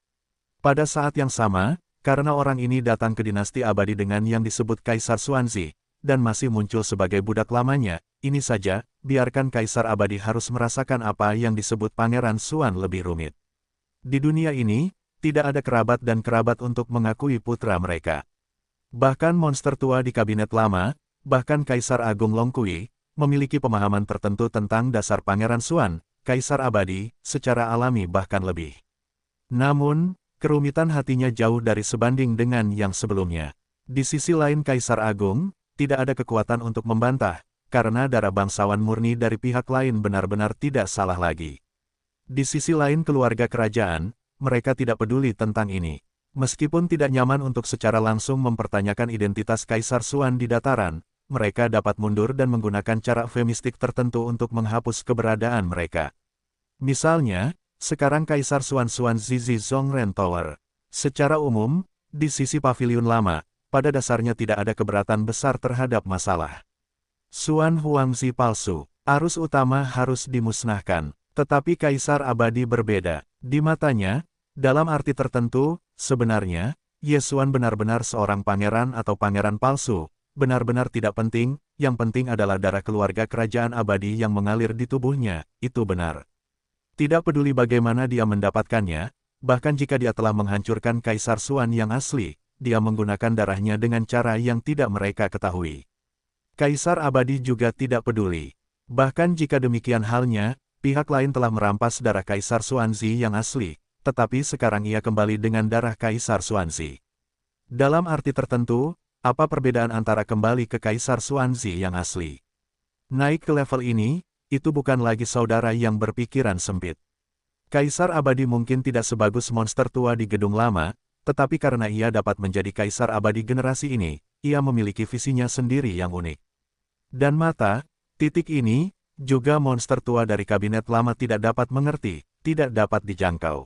Pada saat yang sama, karena orang ini datang ke dinasti abadi dengan yang disebut Kaisar Xuanzi, dan masih muncul sebagai budak lamanya, ini saja, biarkan Kaisar abadi harus merasakan apa yang disebut Pangeran Xuan lebih rumit. Di dunia ini, tidak ada kerabat dan kerabat untuk mengakui putra mereka. Bahkan monster tua di kabinet lama, bahkan Kaisar Agung Long Kui, memiliki pemahaman tertentu tentang dasar Pangeran Xuan, Kaisar abadi, secara alami bahkan lebih. Namun, kerumitan hatinya jauh dari sebanding dengan yang sebelumnya. Di sisi lain Kaisar Agung, tidak ada kekuatan untuk membantah, karena darah bangsawan murni dari pihak lain benar-benar tidak salah lagi. Di sisi lain keluarga kerajaan, mereka tidak peduli tentang ini. Meskipun tidak nyaman untuk secara langsung mempertanyakan identitas Kaisar Xuan di dataran, mereka dapat mundur dan menggunakan cara eufemistik tertentu untuk menghapus keberadaan mereka. Misalnya, sekarang Kaisar Xuan Zizi Zhongren Tower. Secara umum, di sisi paviliun lama, pada dasarnya tidak ada keberatan besar terhadap masalah. Xuan Huangzi palsu, arus utama harus dimusnahkan. Tetapi Kaisar abadi berbeda. Di matanya, dalam arti tertentu, sebenarnya, Yesuan benar-benar seorang pangeran atau pangeran palsu, benar-benar tidak penting, yang penting adalah darah keluarga kerajaan abadi yang mengalir di tubuhnya, itu benar. Tidak peduli bagaimana dia mendapatkannya, bahkan jika dia telah menghancurkan Kaisar Xuan yang asli, dia menggunakan darahnya dengan cara yang tidak mereka ketahui. Kaisar abadi juga tidak peduli. Bahkan jika demikian halnya, pihak lain telah merampas darah Kaisar Xuanzi yang asli, tetapi sekarang ia kembali dengan darah Kaisar Xuanzi. Dalam arti tertentu, apa perbedaan antara kembali ke Kaisar Xuanzi yang asli? Naik ke level ini, itu bukan lagi saudara yang berpikiran sempit. Kaisar abadi mungkin tidak sebagus monster tua di gedung lama, tetapi karena ia dapat menjadi Kaisar abadi generasi ini, ia memiliki visinya sendiri yang unik. Dan mata, titik ini, juga monster tua dari kabinet lama tidak dapat mengerti, tidak dapat dijangkau.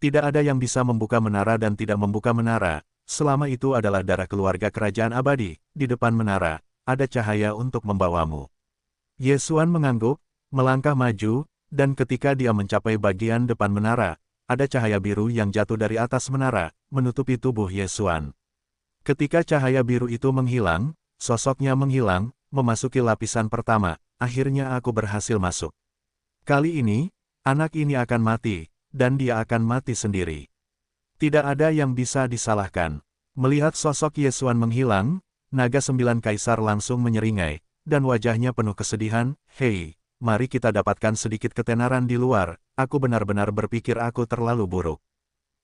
Tidak ada yang bisa membuka menara dan tidak membuka menara, selama itu adalah darah keluarga kerajaan abadi. Di depan menara, ada cahaya untuk membawamu. Yesuan mengangguk, melangkah maju, dan ketika dia mencapai bagian depan menara, ada cahaya biru yang jatuh dari atas menara, menutupi tubuh Yesuan. Ketika cahaya biru itu menghilang, sosoknya menghilang, memasuki lapisan pertama, akhirnya aku berhasil masuk. Kali ini, anak ini akan mati, dan dia akan mati sendiri. Tidak ada yang bisa disalahkan. Melihat sosok Yesuan menghilang, naga 9 kaisar langsung menyeringai, dan wajahnya penuh kesedihan. Hei, mari kita dapatkan sedikit ketenaran di luar, aku benar-benar berpikir aku terlalu buruk.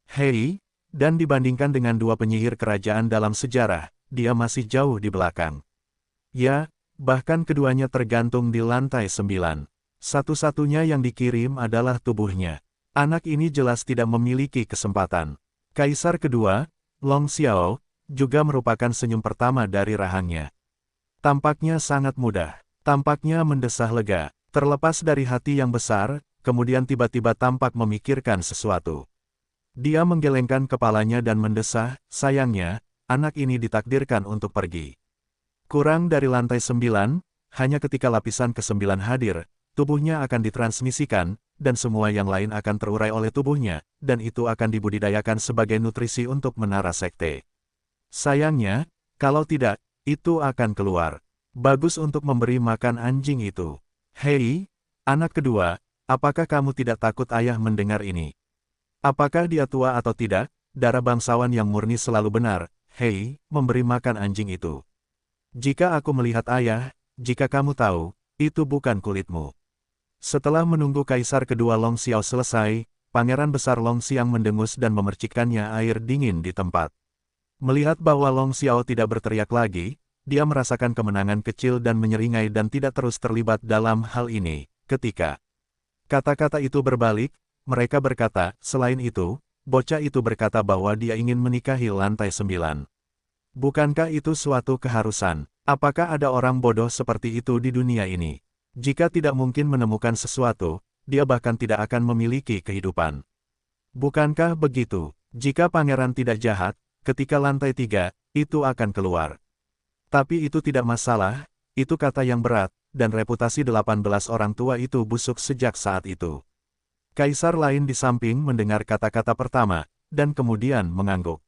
Hei, dan dibandingkan dengan dua penyihir kerajaan dalam sejarah, dia masih jauh di belakang. Ya, bahkan keduanya tergantung di lantai 9. Satu-satunya yang dikirim adalah tubuhnya. Anak ini jelas tidak memiliki kesempatan. Kaisar kedua, Long Xiao, juga merupakan senyum pertama dari rahangnya. Tampaknya sangat mudah. Tampaknya mendesah lega, terlepas dari hati yang besar, kemudian tiba-tiba tampak memikirkan sesuatu. Dia menggelengkan kepalanya dan mendesah, sayangnya, anak ini ditakdirkan untuk pergi. Kurang dari lantai 9, hanya ketika lapisan ke-9 hadir, tubuhnya akan ditransmisikan, dan semua yang lain akan terurai oleh tubuhnya, dan itu akan dibudidayakan sebagai nutrisi untuk menara sekte. Sayangnya, kalau tidak, itu akan keluar. Bagus untuk memberi makan anjing itu. Hei, anak kedua, apakah kamu tidak takut ayah mendengar ini? Apakah dia tua atau tidak, darah bangsawan yang murni selalu benar. Hei, memberi makan anjing itu. Jika aku melihat ayah, jika kamu tahu, itu bukan kulitmu. Setelah menunggu kaisar kedua Long Xiao selesai, pangeran besar Long Xiang mendengus dan memercikkannya air dingin di tempat. Melihat bahwa Long Xiao tidak berteriak lagi, dia merasakan kemenangan kecil dan menyeringai dan tidak terus terlibat dalam hal ini. Ketika kata-kata itu berbalik, mereka berkata, selain itu, bocah itu berkata bahwa dia ingin menikahi lantai 9. Bukankah itu suatu keharusan? Apakah ada orang bodoh seperti itu di dunia ini? Jika tidak mungkin menemukan sesuatu, dia bahkan tidak akan memiliki kehidupan. Bukankah begitu? Jika pangeran tidak jahat, ketika lantai 3, itu akan keluar. Tapi itu tidak masalah, itu kata yang berat, dan reputasi 18 orang tua itu busuk sejak saat itu. Kaisar lain di samping mendengar kata-kata pertama, dan kemudian mengangguk.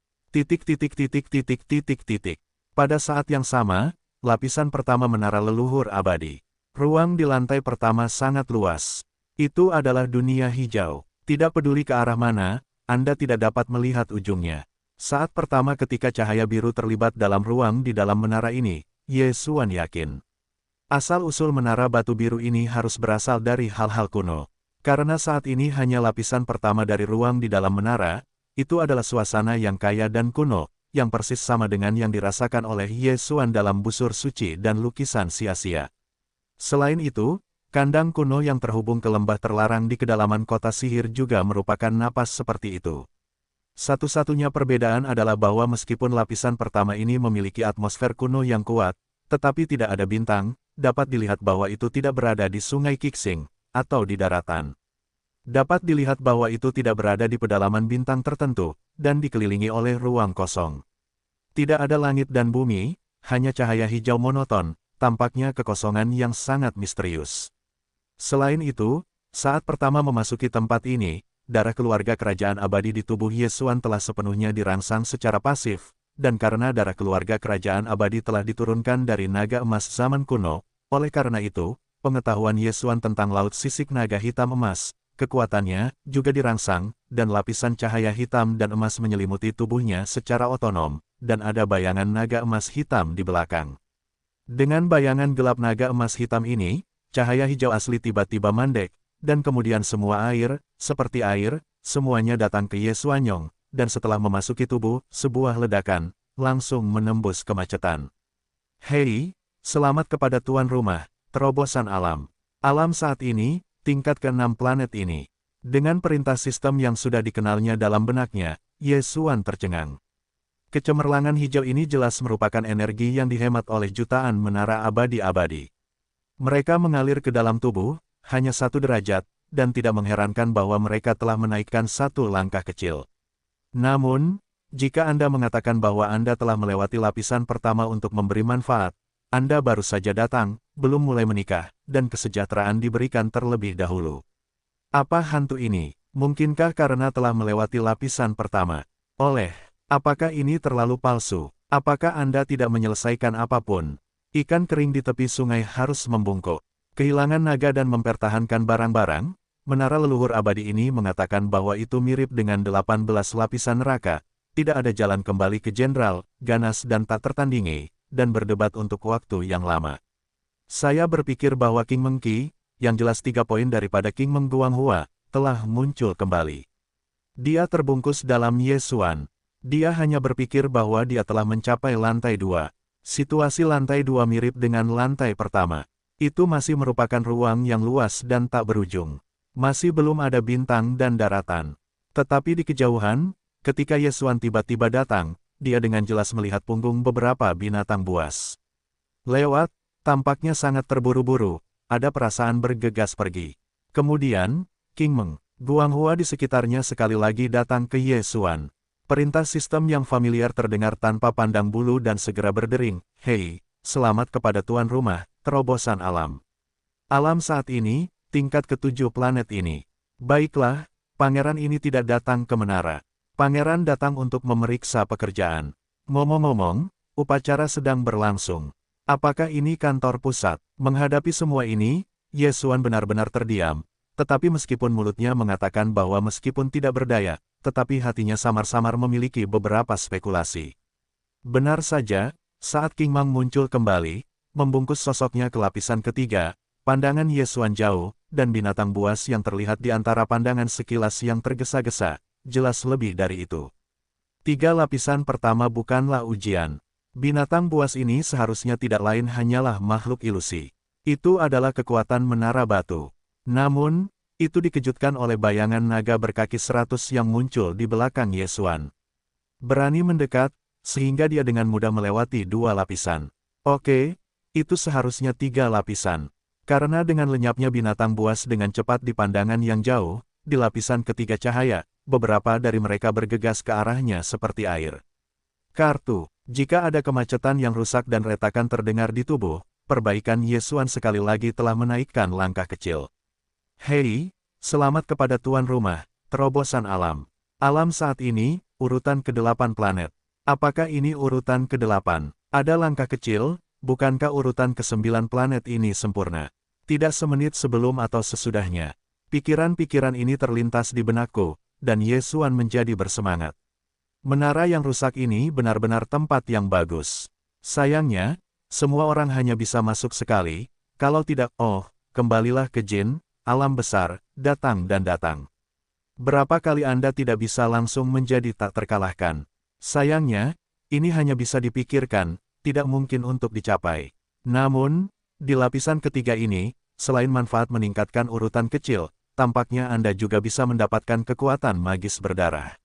Pada saat yang sama, lapisan pertama menara leluhur abadi. Ruang di lantai pertama sangat luas. Itu adalah dunia hijau. Tidak peduli ke arah mana, Anda tidak dapat melihat ujungnya. Saat pertama ketika cahaya biru terlibat dalam ruang di dalam menara ini, Yesuan yakin. Asal-usul menara batu biru ini harus berasal dari hal-hal kuno. Karena saat ini hanya lapisan pertama dari ruang di dalam menara, itu adalah suasana yang kaya dan kuno, yang persis sama dengan yang dirasakan oleh Yesuan dalam busur suci dan lukisan sia-sia. Selain itu, kandang kuno yang terhubung ke lembah terlarang di kedalaman kota sihir juga merupakan napas seperti itu. Satu-satunya perbedaan adalah bahwa meskipun lapisan pertama ini memiliki atmosfer kuno yang kuat, tetapi tidak ada bintang, dapat dilihat bahwa itu tidak berada di Sungai Qixing, atau di daratan. Dapat dilihat bahwa itu tidak berada di pedalaman bintang tertentu, dan dikelilingi oleh ruang kosong. Tidak ada langit dan bumi, hanya cahaya hijau monoton, tampaknya kekosongan yang sangat misterius. Selain itu, saat pertama memasuki tempat ini, darah keluarga kerajaan abadi di tubuh Yesuan telah sepenuhnya dirangsang secara pasif, dan karena darah keluarga kerajaan abadi telah diturunkan dari naga emas zaman kuno, oleh karena itu, pengetahuan Yesuan tentang laut sisik naga hitam emas, kekuatannya, juga dirangsang, dan lapisan cahaya hitam dan emas menyelimuti tubuhnya secara otonom, dan ada bayangan naga emas hitam di belakang. Dengan bayangan gelap naga emas hitam ini, cahaya hijau asli tiba-tiba mandek, dan kemudian semua air, seperti air, semuanya datang ke Yesuanyong, dan setelah memasuki tubuh, sebuah ledakan, langsung menembus kemacetan. Hei, selamat kepada tuan rumah, terobosan alam. Alam saat ini, tingkat ke-6 planet ini. Dengan perintah sistem yang sudah dikenalnya dalam benaknya, Yesuan tercengang. Kecemerlangan hijau ini jelas merupakan energi yang dihemat oleh jutaan menara abadi-abadi. Mereka mengalir ke dalam tubuh, hanya 1 derajat, dan tidak mengherankan bahwa mereka telah menaikkan satu langkah kecil. Namun, jika Anda mengatakan bahwa Anda telah melewati lapisan pertama untuk memberi manfaat, Anda baru saja datang, belum mulai menikah, dan kesejahteraan diberikan terlebih dahulu. Apa hantu ini? Mungkinkah karena telah melewati lapisan pertama? Apakah ini terlalu palsu? Apakah Anda tidak menyelesaikan apapun? Ikan kering di tepi sungai harus membungkuk. Kehilangan naga dan mempertahankan barang-barang? Menara leluhur abadi ini mengatakan bahwa itu mirip dengan 18 lapisan neraka, tidak ada jalan kembali ke jenderal, ganas dan tak tertandingi, dan berdebat untuk waktu yang lama. Saya berpikir bahwa King Mengki, yang jelas 3 poin daripada King Meng Guanghua, telah muncul kembali. Dia terbungkus dalam Yesuan. Dia hanya berpikir bahwa dia telah mencapai lantai 2. Situasi lantai 2 mirip dengan lantai pertama. Itu masih merupakan ruang yang luas dan tak berujung. Masih belum ada bintang dan daratan. Tetapi di kejauhan, ketika Yesuan tiba-tiba datang, dia dengan jelas melihat punggung beberapa binatang buas. Lewat, tampaknya sangat terburu-buru, ada perasaan bergegas pergi. Kemudian, King Meng Guanghua di sekitarnya sekali lagi datang ke Yesuan. Perintah sistem yang familiar terdengar tanpa pandang bulu dan segera berdering, "Hei, selamat kepada tuan rumah, terobosan alam. Alam saat ini, tingkat ke-7 planet ini. Baiklah, pangeran ini tidak datang ke menara. Pangeran datang untuk memeriksa pekerjaan. Ngomong-ngomong, upacara sedang berlangsung. Apakah ini kantor pusat?" Menghadapi semua ini, Yesuan benar-benar terdiam. Tetapi meskipun mulutnya mengatakan bahwa meskipun tidak berdaya, tetapi hatinya samar-samar memiliki beberapa spekulasi. Benar saja, saat King Mang muncul kembali, membungkus sosoknya ke lapisan ketiga, pandangan Yesuan jauh, dan binatang buas yang terlihat di antara pandangan sekilas yang tergesa-gesa, jelas lebih dari itu. 3 lapisan pertama bukanlah ujian. Binatang buas ini seharusnya tidak lain hanyalah makhluk ilusi. Itu adalah kekuatan menara batu. Namun, itu dikejutkan oleh bayangan naga berkaki 100 yang muncul di belakang Yesuan. Berani mendekat, sehingga dia dengan mudah melewati 2 lapisan. Oke, itu seharusnya 3 lapisan. Karena dengan lenyapnya binatang buas dengan cepat di pandangan yang jauh, di lapisan ketiga cahaya, beberapa dari mereka bergegas ke arahnya seperti air. Kartu, jika ada kemacetan yang rusak dan retakan terdengar di tubuh, perbaikan Yesuan sekali lagi telah menaikkan langkah kecil. "Hei, selamat kepada tuan rumah, terobosan alam. Alam saat ini, urutan ke-8 planet. Apakah ini urutan ke-8? Ada langkah kecil, bukankah urutan ke-9 planet ini sempurna?" Tidak semenit sebelum atau sesudahnya, pikiran-pikiran ini terlintas di benakku, dan Yesuan menjadi bersemangat. Menara yang rusak ini benar-benar tempat yang bagus. Sayangnya, semua orang hanya bisa masuk sekali, kalau tidak, kembalilah ke Jin. Alam besar, datang dan datang. Berapa kali Anda tidak bisa langsung menjadi tak terkalahkan? Sayangnya, ini hanya bisa dipikirkan, tidak mungkin untuk dicapai. Namun, di lapisan ketiga ini, selain manfaat meningkatkan urutan kecil, tampaknya Anda juga bisa mendapatkan kekuatan magis berdarah.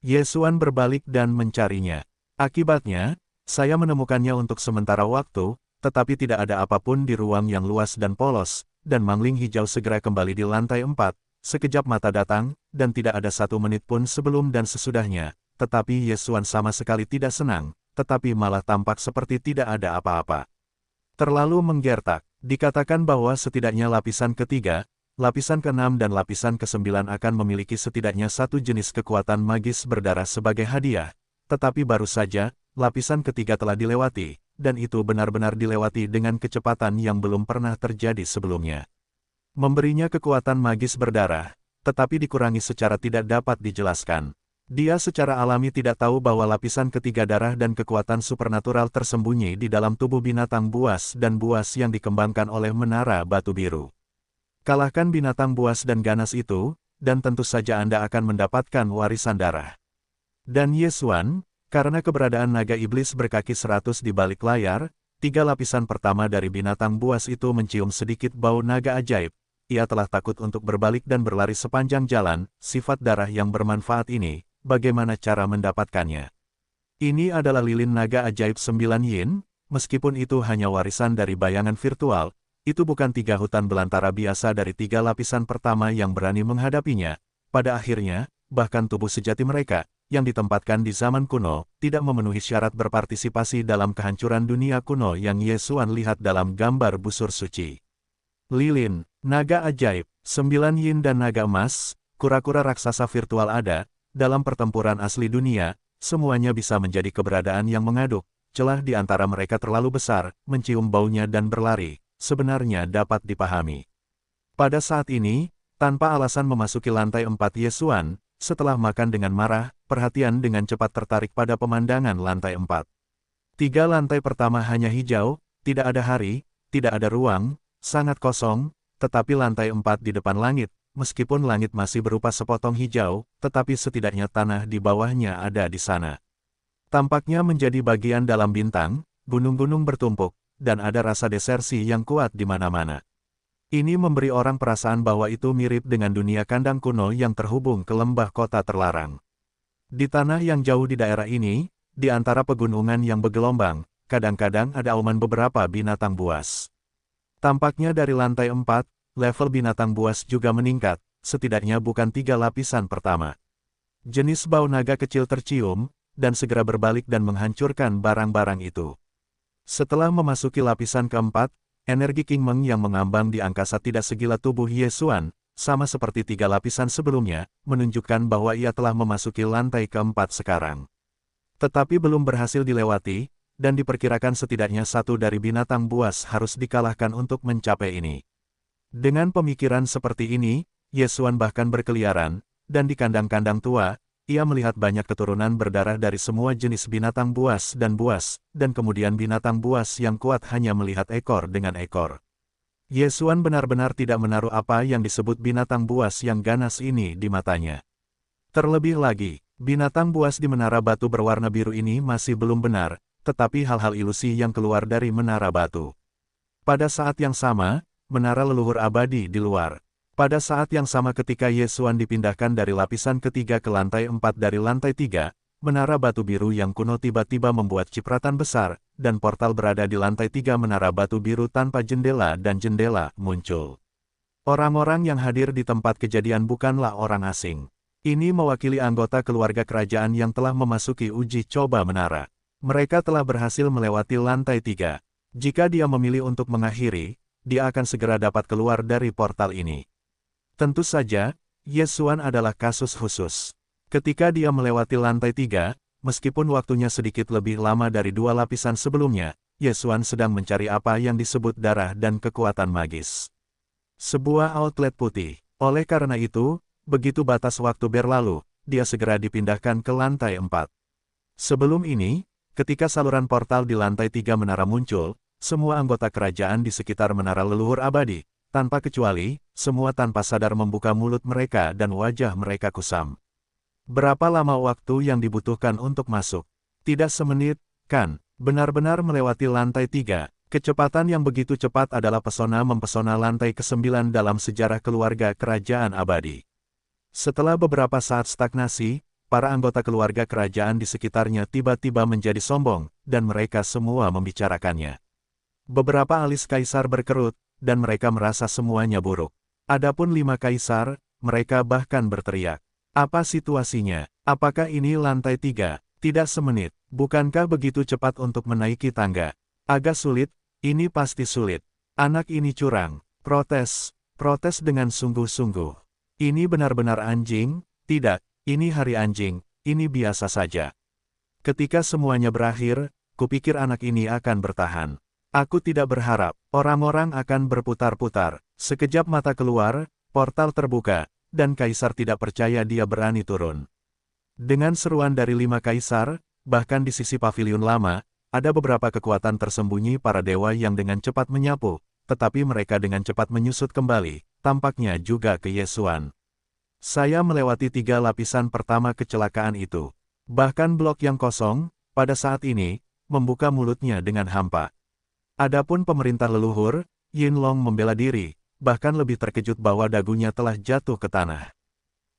Yesuan berbalik dan mencarinya. Akibatnya, saya menemukannya untuk sementara waktu, tetapi tidak ada apapun di ruang yang luas dan polos, dan mangling hijau segera kembali di lantai 4, sekejap mata datang, dan tidak ada 1 menit pun sebelum dan sesudahnya, tetapi Yesuan sama sekali tidak senang, tetapi malah tampak seperti tidak ada apa-apa. Terlalu menggertak, dikatakan bahwa setidaknya lapisan ketiga, lapisan ke-6 dan lapisan ke-9 akan memiliki setidaknya 1 jenis kekuatan magis berdarah sebagai hadiah, tetapi baru saja, lapisan ketiga telah dilewati, dan itu benar-benar dilewati dengan kecepatan yang belum pernah terjadi sebelumnya. Memberinya kekuatan magis berdarah, tetapi dikurangi secara tidak dapat dijelaskan. Dia secara alami tidak tahu bahwa lapisan ketiga darah dan kekuatan supernatural tersembunyi di dalam tubuh binatang buas dan buas yang dikembangkan oleh menara batu biru. Kalahkan binatang buas dan ganas itu, dan tentu saja Anda akan mendapatkan warisan darah. Dan Yesuan, karena keberadaan naga iblis berkaki 100 di balik layar, 3 lapisan pertama dari binatang buas itu mencium sedikit bau naga ajaib. Ia telah takut untuk berbalik dan berlari sepanjang jalan. Sifat darah yang bermanfaat ini, bagaimana cara mendapatkannya? Ini adalah lilin naga ajaib 9 yin, meskipun itu hanya warisan dari bayangan virtual, itu bukan 3 hutan belantara biasa dari 3 lapisan pertama yang berani menghadapinya. Pada akhirnya, bahkan tubuh sejati mereka, yang ditempatkan di zaman kuno, tidak memenuhi syarat berpartisipasi dalam kehancuran dunia kuno yang Yesuan lihat dalam gambar busur suci. Lilin, naga ajaib, 9 yin dan naga emas, kura-kura raksasa virtual ada, dalam pertempuran asli dunia, semuanya bisa menjadi keberadaan yang mengaduk, celah di antara mereka terlalu besar, mencium baunya dan berlari, sebenarnya dapat dipahami. Pada saat ini, tanpa alasan memasuki lantai 4 Yesuan, setelah makan dengan marah, perhatian dengan cepat tertarik pada pemandangan lantai 4. 3 lantai pertama hanya hijau, tidak ada hari, tidak ada ruang, sangat kosong, tetapi lantai 4 di depan langit, meskipun langit masih berupa sepotong hijau, tetapi setidaknya tanah di bawahnya ada di sana. Tampaknya menjadi bagian dalam bintang, gunung-gunung bertumpuk, dan ada rasa desersi yang kuat di mana-mana. Ini memberi orang perasaan bahwa itu mirip dengan dunia kandang kuno yang terhubung ke lembah kota terlarang. Di tanah yang jauh di daerah ini, di antara pegunungan yang bergelombang, kadang-kadang ada auman beberapa binatang buas. Tampaknya dari lantai 4, level binatang buas juga meningkat, setidaknya bukan 3 lapisan pertama. Jenis bau naga kecil tercium, dan segera berbalik dan menghancurkan barang-barang itu. Setelah memasuki lapisan keempat, energi King Meng yang mengambang di angkasa tidak segila tubuh Yesuan, sama seperti 3 lapisan sebelumnya, menunjukkan bahwa ia telah memasuki lantai keempat sekarang. Tetapi belum berhasil dilewati, dan diperkirakan setidaknya 1 dari binatang buas harus dikalahkan untuk mencapai ini. Dengan pemikiran seperti ini, Yesuan bahkan berkeliaran, dan di kandang-kandang tua, ia melihat banyak keturunan berdarah dari semua jenis binatang buas, dan kemudian binatang buas yang kuat hanya melihat ekor dengan ekor. Yesuan benar-benar tidak menaruh apa yang disebut binatang buas yang ganas ini di matanya. Terlebih lagi, binatang buas di menara batu berwarna biru ini masih belum benar, tetapi hal-hal ilusi yang keluar dari menara batu. Pada saat yang sama, menara leluhur abadi di luar. Pada saat yang sama ketika Yesuan dipindahkan dari lapisan ketiga ke lantai 4 dari lantai 3, menara batu biru yang kuno tiba-tiba membuat cipratan besar, dan portal berada di lantai 3 menara batu biru tanpa jendela dan jendela muncul. Orang-orang yang hadir di tempat kejadian bukanlah orang asing. Ini mewakili anggota keluarga kerajaan yang telah memasuki uji coba menara. Mereka telah berhasil melewati lantai 3. Jika dia memilih untuk mengakhiri, dia akan segera dapat keluar dari portal ini. Tentu saja, Yesuan adalah kasus khusus. Ketika dia melewati lantai 3, meskipun waktunya sedikit lebih lama dari 2 lapisan sebelumnya, Yesuan sedang mencari apa yang disebut darah dan kekuatan magis. Sebuah outlet putih. Oleh karena itu, begitu batas waktu berlalu, dia segera dipindahkan ke lantai 4. Sebelum ini, ketika saluran portal di lantai 3 menara muncul, semua anggota kerajaan di sekitar menara leluhur abadi, tanpa kecuali, semua tanpa sadar membuka mulut mereka dan wajah mereka kusam. Berapa lama waktu yang dibutuhkan untuk masuk? Tidak semenit, kan? Benar-benar melewati lantai 3. Kecepatan yang begitu cepat adalah pesona mempesona lantai ke-9 dalam sejarah keluarga kerajaan abadi. Setelah beberapa saat stagnasi, para anggota keluarga kerajaan di sekitarnya tiba-tiba menjadi sombong, dan mereka semua membicarakannya. Beberapa alis kaisar berkerut, dan mereka merasa semuanya buruk. Adapun 5 kaisar, mereka bahkan berteriak. Apa situasinya? Apakah ini lantai 3? Tidak semenit. Bukankah begitu cepat untuk menaiki tangga? Agak sulit, ini pasti sulit. Anak ini curang. Protes dengan sungguh-sungguh. Ini benar-benar anjing? Tidak. Ini hari anjing, ini biasa saja. Ketika semuanya berakhir, kupikir anak ini akan bertahan. Aku tidak berharap, orang-orang akan berputar-putar. Sekejap mata keluar, portal terbuka, dan kaisar tidak percaya dia berani turun. Dengan seruan dari 5 kaisar, bahkan di sisi pavilion lama, ada beberapa kekuatan tersembunyi para dewa yang dengan cepat menyapu, tetapi mereka dengan cepat menyusut kembali, tampaknya juga ke Yesuan. Saya melewati 3 lapisan pertama kecelakaan itu. Bahkan blok yang kosong, pada saat ini, membuka mulutnya dengan hampa. Adapun pemerintah leluhur, Yin Long membela diri, bahkan lebih terkejut bahwa dagunya telah jatuh ke tanah.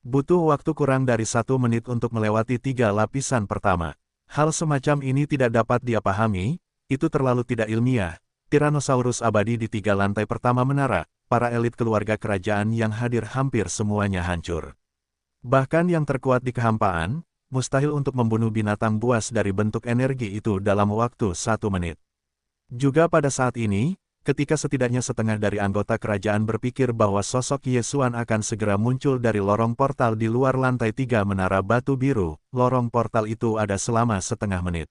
Butuh waktu kurang dari 1 menit untuk melewati 3 lapisan pertama. Hal semacam ini tidak dapat dia pahami, itu terlalu tidak ilmiah, Tyrannosaurus abadi di 3 lantai pertama menara, para elit keluarga kerajaan yang hadir hampir semuanya hancur. Bahkan yang terkuat di kehampaan, mustahil untuk membunuh binatang buas dari bentuk energi itu dalam waktu 1 menit. Juga pada saat ini, ketika setidaknya setengah dari anggota kerajaan berpikir bahwa sosok Yesuan akan segera muncul dari lorong portal di luar lantai 3 menara batu biru, lorong portal itu ada selama setengah menit.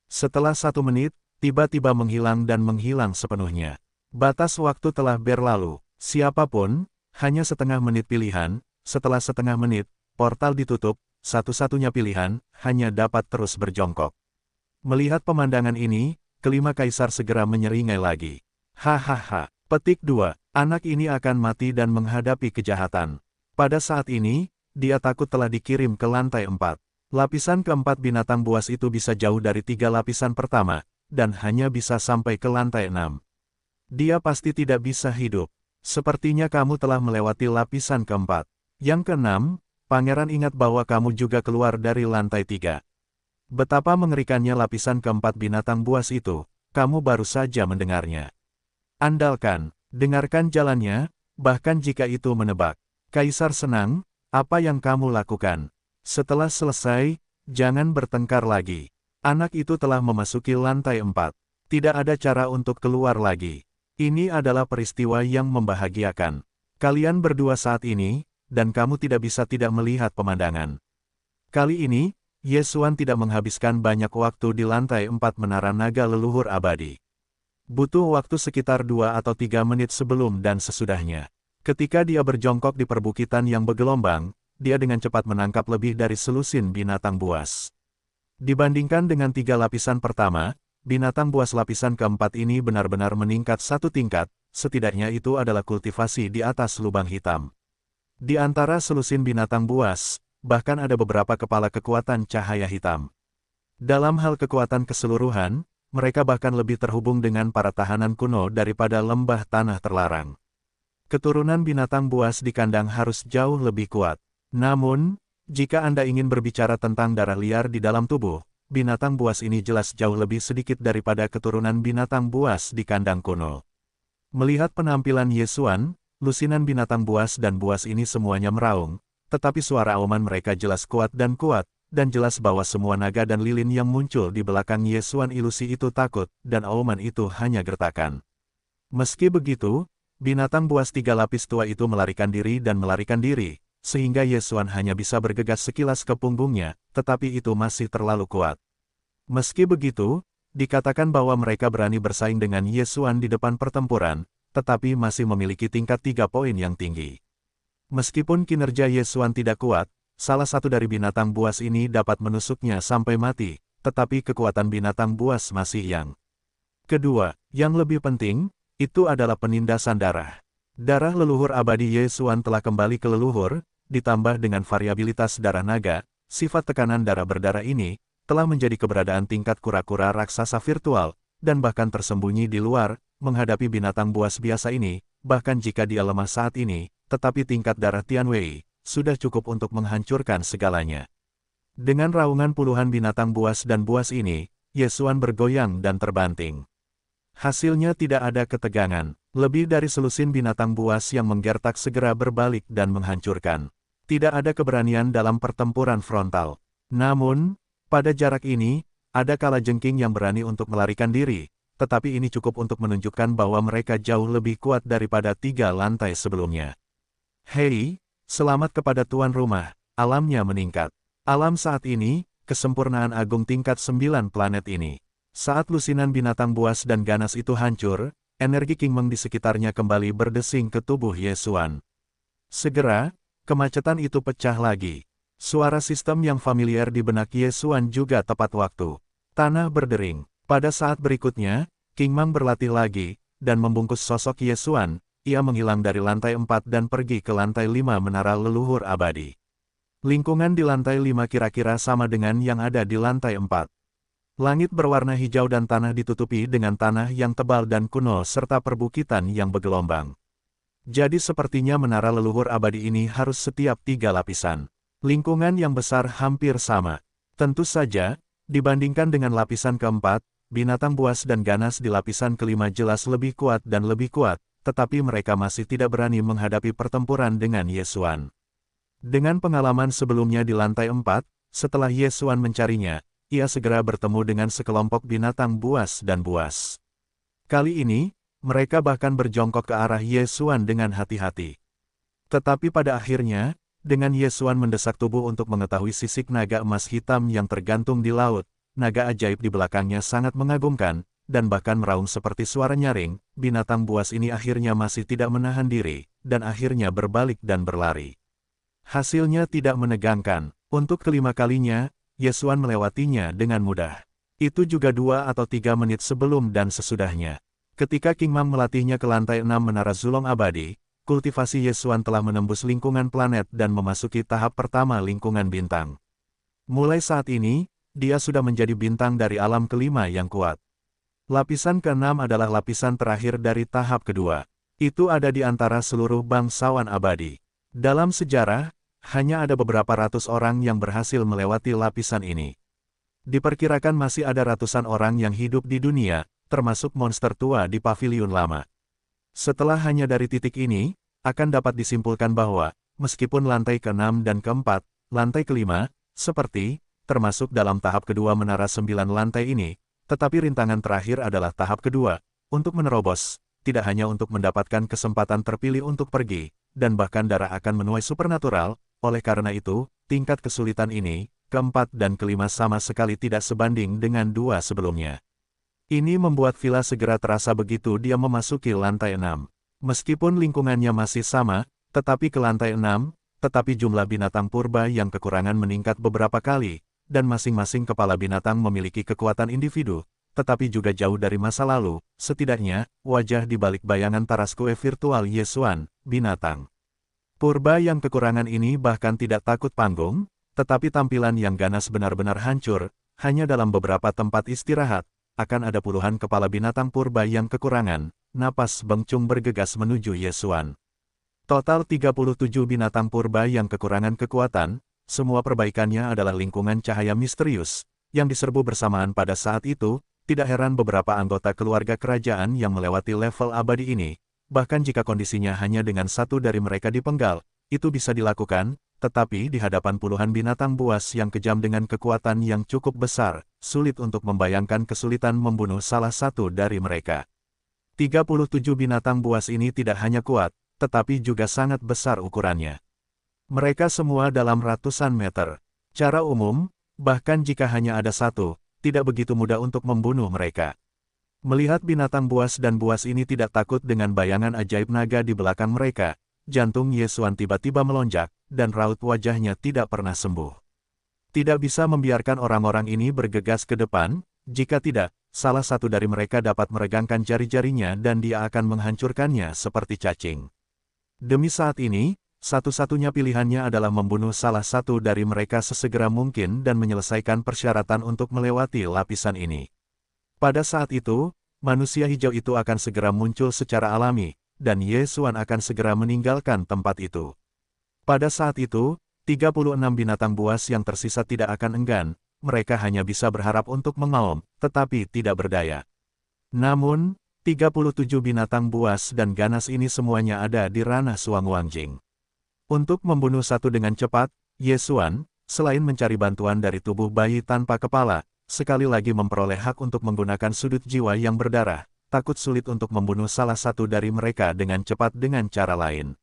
Setelah 1 menit, tiba-tiba menghilang dan menghilang sepenuhnya. Batas waktu telah berlalu, siapapun, hanya setengah menit pilihan, setelah setengah menit, portal ditutup, satu-satunya pilihan, hanya dapat terus berjongkok. Melihat pemandangan ini, kelima kaisar segera menyeringai lagi. Hahaha, petik 2, anak ini akan mati dan menghadapi kejahatan. Pada saat ini, dia takut telah dikirim ke lantai 4. Lapisan keempat binatang buas itu bisa jauh dari 3 lapisan pertama, dan hanya bisa sampai ke lantai 6. Dia pasti tidak bisa hidup. Sepertinya kamu telah melewati lapisan keempat. Yang keenam, pangeran ingat bahwa kamu juga keluar dari lantai 3. Betapa mengerikannya lapisan keempat binatang buas itu, kamu baru saja mendengarnya. Andalkan, dengarkan jalannya, bahkan jika itu menebak. Kaisar senang, apa yang kamu lakukan? Setelah selesai, jangan bertengkar lagi. Anak itu telah memasuki lantai 4. Tidak ada cara untuk keluar lagi. Ini adalah peristiwa yang membahagiakan. Kalian berdua saat ini, dan kamu tidak bisa tidak melihat pemandangan. Kali ini, Yesuan tidak menghabiskan banyak waktu di lantai 4 menara naga leluhur abadi. Butuh waktu sekitar 2 atau 3 menit sebelum dan sesudahnya. Ketika dia berjongkok di perbukitan yang bergelombang, dia dengan cepat menangkap lebih dari selusin binatang buas. Dibandingkan dengan 3 lapisan pertama, binatang buas lapisan keempat ini benar-benar meningkat 1 tingkat, setidaknya itu adalah kultivasi di atas lubang hitam. Di antara selusin binatang buas, bahkan ada beberapa kepala kekuatan cahaya hitam. Dalam hal kekuatan keseluruhan, mereka bahkan lebih terhubung dengan para tahanan kuno daripada lembah tanah terlarang. Keturunan binatang buas di kandang harus jauh lebih kuat. Namun, jika Anda ingin berbicara tentang darah liar di dalam tubuh, binatang buas ini jelas jauh lebih sedikit daripada keturunan binatang buas di kandang kuno. Melihat penampilan Yesuan, lusinan binatang buas dan buas ini semuanya meraung, tetapi suara auman mereka jelas kuat, dan jelas bahwa semua naga dan lilin yang muncul di belakang Yesuan ilusi itu takut, dan auman itu hanya gertakan. Meski begitu, binatang buas 3 lapis tua itu melarikan diri, sehingga Yesuan hanya bisa bergegas sekilas ke punggungnya, tetapi itu masih terlalu kuat. Meski begitu, dikatakan bahwa mereka berani bersaing dengan Yesuan di depan pertempuran, tetapi masih memiliki tingkat 3 poin yang tinggi. Meskipun kinerja Yesuan tidak kuat, salah satu dari binatang buas ini dapat menusuknya sampai mati, tetapi kekuatan binatang buas masih yang. Kedua, yang lebih penting, itu adalah penindasan darah. Darah leluhur abadi Yesuan telah kembali ke leluhur, ditambah dengan variabilitas darah naga, sifat tekanan darah berdarah ini, telah menjadi keberadaan tingkat kura-kura raksasa virtual, dan bahkan tersembunyi di luar, menghadapi binatang buas biasa ini, bahkan jika dia lemah saat ini, tetapi tingkat darah Tianwei, sudah cukup untuk menghancurkan segalanya. Dengan raungan puluhan binatang buas dan buas ini, Yesuan bergoyang dan terbanting. Hasilnya tidak ada ketegangan, lebih dari selusin binatang buas yang menggertak segera berbalik dan menghancurkan. Tidak ada keberanian dalam pertempuran frontal. Namun, pada jarak ini, ada kalajengking yang berani untuk melarikan diri, tetapi ini cukup untuk menunjukkan bahwa mereka jauh lebih kuat daripada 3 lantai sebelumnya. Hei, selamat kepada tuan rumah, alamnya meningkat. Alam saat ini, kesempurnaan agung tingkat 9 planet ini. Saat lusinan binatang buas dan ganas itu hancur, energi Qingmeng di sekitarnya kembali berdesing ke tubuh Yesuan. Segera, kemacetan itu pecah lagi. Suara sistem yang familiar di benak Yesuan juga tepat waktu. Tanah berdering. Pada saat berikutnya, Qingmeng berlatih lagi, dan membungkus sosok Yesuan, ia menghilang dari lantai 4 dan pergi ke lantai 5 menara leluhur abadi. Lingkungan di lantai 5 kira-kira sama dengan yang ada di lantai 4. Langit berwarna hijau dan tanah ditutupi dengan tanah yang tebal dan kuno serta perbukitan yang bergelombang. Jadi sepertinya menara leluhur abadi ini harus setiap 3 lapisan. Lingkungan yang besar hampir sama. Tentu saja, dibandingkan dengan lapisan keempat, binatang buas dan ganas di lapisan kelima jelas lebih kuat dan lebih kuat, tetapi mereka masih tidak berani menghadapi pertempuran dengan Yesuan. Dengan pengalaman sebelumnya di lantai 4, setelah Yesuan mencarinya, ia segera bertemu dengan sekelompok binatang buas dan buas. Kali ini, mereka bahkan berjongkok ke arah Yesuan dengan hati-hati. Tetapi pada akhirnya, dengan Yesuan mendesak tubuh untuk mengetahui sisik naga emas hitam yang tergantung di laut, naga ajaib di belakangnya sangat mengagumkan, dan bahkan meraung seperti suara nyaring, binatang buas ini akhirnya masih tidak menahan diri, dan akhirnya berbalik dan berlari. Hasilnya tidak menegangkan. Untuk kelima kalinya, Yesuan melewatinya dengan mudah. Itu juga 2 atau 3 menit sebelum dan sesudahnya. Ketika King Mang melatihnya ke lantai 6 Menara Zulong Abadi, kultivasi Yesuan telah menembus lingkungan planet dan memasuki tahap pertama lingkungan bintang. Mulai saat ini, dia sudah menjadi bintang dari alam kelima yang kuat. Lapisan ke-6 adalah lapisan terakhir dari tahap kedua. Itu ada di antara seluruh bangsawan abadi. Dalam sejarah, hanya ada beberapa ratus orang yang berhasil melewati lapisan ini. Diperkirakan masih ada ratusan orang yang hidup di dunia, termasuk monster tua di paviliun lama. Setelah hanya dari titik ini, akan dapat disimpulkan bahwa, meskipun lantai ke-6 dan ke-4, lantai ke-5, seperti, termasuk dalam tahap kedua menara 9 lantai ini, tetapi rintangan terakhir adalah tahap kedua, untuk menerobos, tidak hanya untuk mendapatkan kesempatan terpilih untuk pergi, dan bahkan darah akan menuai supernatural. Oleh karena itu, tingkat kesulitan ini, ke-4 dan ke-5 sama sekali tidak sebanding dengan 2 sebelumnya. Ini membuat Villa segera terasa begitu dia memasuki lantai 6. Meskipun lingkungannya masih sama, tetapi ke lantai 6, tetapi jumlah binatang purba yang kekurangan meningkat beberapa kali, dan masing-masing kepala binatang memiliki kekuatan individu, tetapi juga jauh dari masa lalu, setidaknya, wajah di balik bayangan Tarasque virtual Yesuan, binatang purba yang kekurangan ini bahkan tidak takut panggung, tetapi tampilan yang ganas benar-benar hancur, hanya dalam beberapa tempat istirahat, akan ada puluhan kepala binatang purba yang kekurangan, napas Beng Chung bergegas menuju Yesuan. Total 37 binatang purba yang kekurangan kekuatan, semua perbaikannya adalah lingkungan cahaya misterius, yang diserbu bersamaan pada saat itu, tidak heran beberapa anggota keluarga kerajaan yang melewati level abadi ini. Bahkan jika kondisinya hanya dengan satu dari mereka dipenggal, itu bisa dilakukan, tetapi di hadapan puluhan binatang buas yang kejam dengan kekuatan yang cukup besar, sulit untuk membayangkan kesulitan membunuh salah satu dari mereka. 37 binatang buas ini tidak hanya kuat, tetapi juga sangat besar ukurannya. Mereka semua dalam ratusan meter. Cara umum, bahkan jika hanya ada satu, tidak begitu mudah untuk membunuh mereka. Melihat binatang buas dan buas ini tidak takut dengan bayangan ajaib naga di belakang mereka, jantung Yesuan tiba-tiba melonjak, dan raut wajahnya tidak pernah sembuh. Tidak bisa membiarkan orang-orang ini bergegas ke depan, jika tidak, salah satu dari mereka dapat meregangkan jari-jarinya dan dia akan menghancurkannya seperti cacing. Demi saat ini, satu-satunya pilihannya adalah membunuh salah satu dari mereka sesegera mungkin dan menyelesaikan persyaratan untuk melewati lapisan ini. Pada saat itu, manusia hijau itu akan segera muncul secara alami, dan Yesuan akan segera meninggalkan tempat itu. Pada saat itu, 36 binatang buas yang tersisa tidak akan enggan, mereka hanya bisa berharap untuk mengaum, tetapi tidak berdaya. Namun, 37 binatang buas dan ganas ini semuanya ada di ranah Suang Wangjing. Untuk membunuh satu dengan cepat, Yesuan, selain mencari bantuan dari tubuh bayi tanpa kepala, sekali lagi memperoleh hak untuk menggunakan sudut jiwa yang berdarah, takut sulit untuk membunuh salah satu dari mereka dengan cepat dengan cara lain.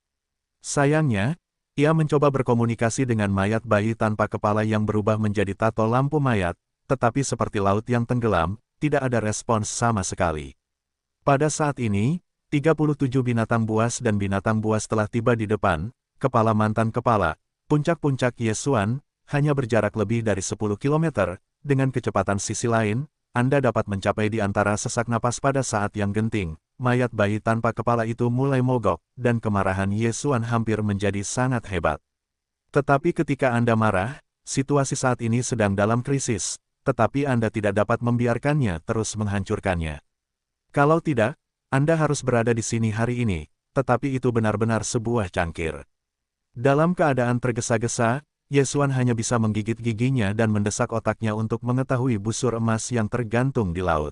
Sayangnya, ia mencoba berkomunikasi dengan mayat bayi tanpa kepala yang berubah menjadi tato lampu mayat, tetapi seperti laut yang tenggelam, tidak ada respons sama sekali. Pada saat ini, 37 binatang buas dan binatang buas telah tiba di depan, kepala mantan kepala, puncak-puncak Yesuan, hanya berjarak lebih dari 10 km, dengan kecepatan sisi lain, Anda dapat mencapai di antara sesak napas pada saat yang genting. Mayat bayi tanpa kepala itu mulai mogok, dan kemarahan Yesuan hampir menjadi sangat hebat. Tetapi ketika Anda marah, situasi saat ini sedang dalam krisis, tetapi Anda tidak dapat membiarkannya terus menghancurkannya. Kalau tidak, Anda harus berada di sini hari ini, tetapi itu benar-benar sebuah cangkir. Dalam keadaan tergesa-gesa, Yesuan hanya bisa menggigit giginya dan mendesak otaknya untuk mengetahui busur emas yang tergantung di laut.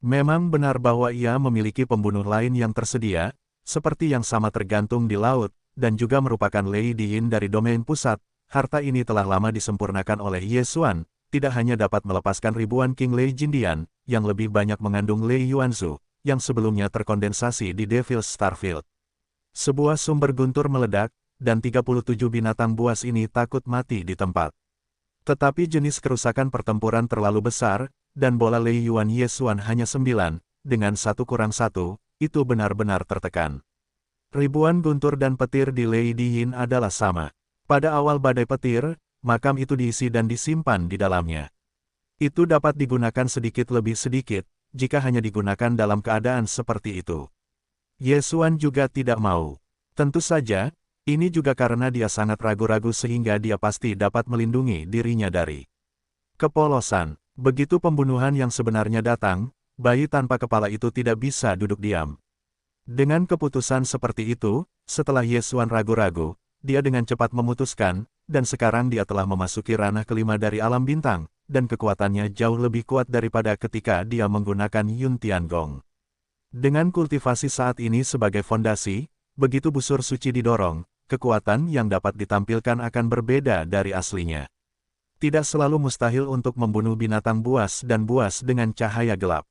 Memang benar bahwa ia memiliki pembunuh lain yang tersedia, seperti yang sama tergantung di laut, dan juga merupakan Lei Diyin dari domain pusat. Harta ini telah lama disempurnakan oleh Ye Xuan, tidak hanya dapat melepaskan ribuan King Lei Jindian, yang lebih banyak mengandung Lei Yuanzhu, yang sebelumnya terkondensasi di Devil's Starfield. Sebuah sumber guntur meledak, dan 37 binatang buas ini takut mati di tempat. Tetapi jenis kerusakan pertempuran terlalu besar, dan bola Lei Yuan Ye Xuan hanya 9, dengan 1-1, itu benar-benar tertekan. Ribuan guntur dan petir di Lei Diyin adalah sama. Pada awal badai petir, makam itu diisi dan disimpan di dalamnya. Itu dapat digunakan sedikit lebih sedikit, jika hanya digunakan dalam keadaan seperti itu. Ye Xuan juga tidak mau. Tentu saja, ini juga karena dia sangat ragu-ragu sehingga dia pasti dapat melindungi dirinya dari kepolosan. Begitu pembunuhan yang sebenarnya datang, bayi tanpa kepala itu tidak bisa duduk diam. Dengan keputusan seperti itu, setelah Ye Xuan ragu-ragu, dia dengan cepat memutuskan, dan sekarang dia telah memasuki ranah kelima dari alam bintang, dan kekuatannya jauh lebih kuat daripada ketika dia menggunakan Yun Tiangong. Dengan kultivasi saat ini sebagai fondasi, begitu busur suci didorong, kekuatan yang dapat ditampilkan akan berbeda dari aslinya. Tidak selalu mustahil untuk membunuh binatang buas dan buas dengan cahaya gelap.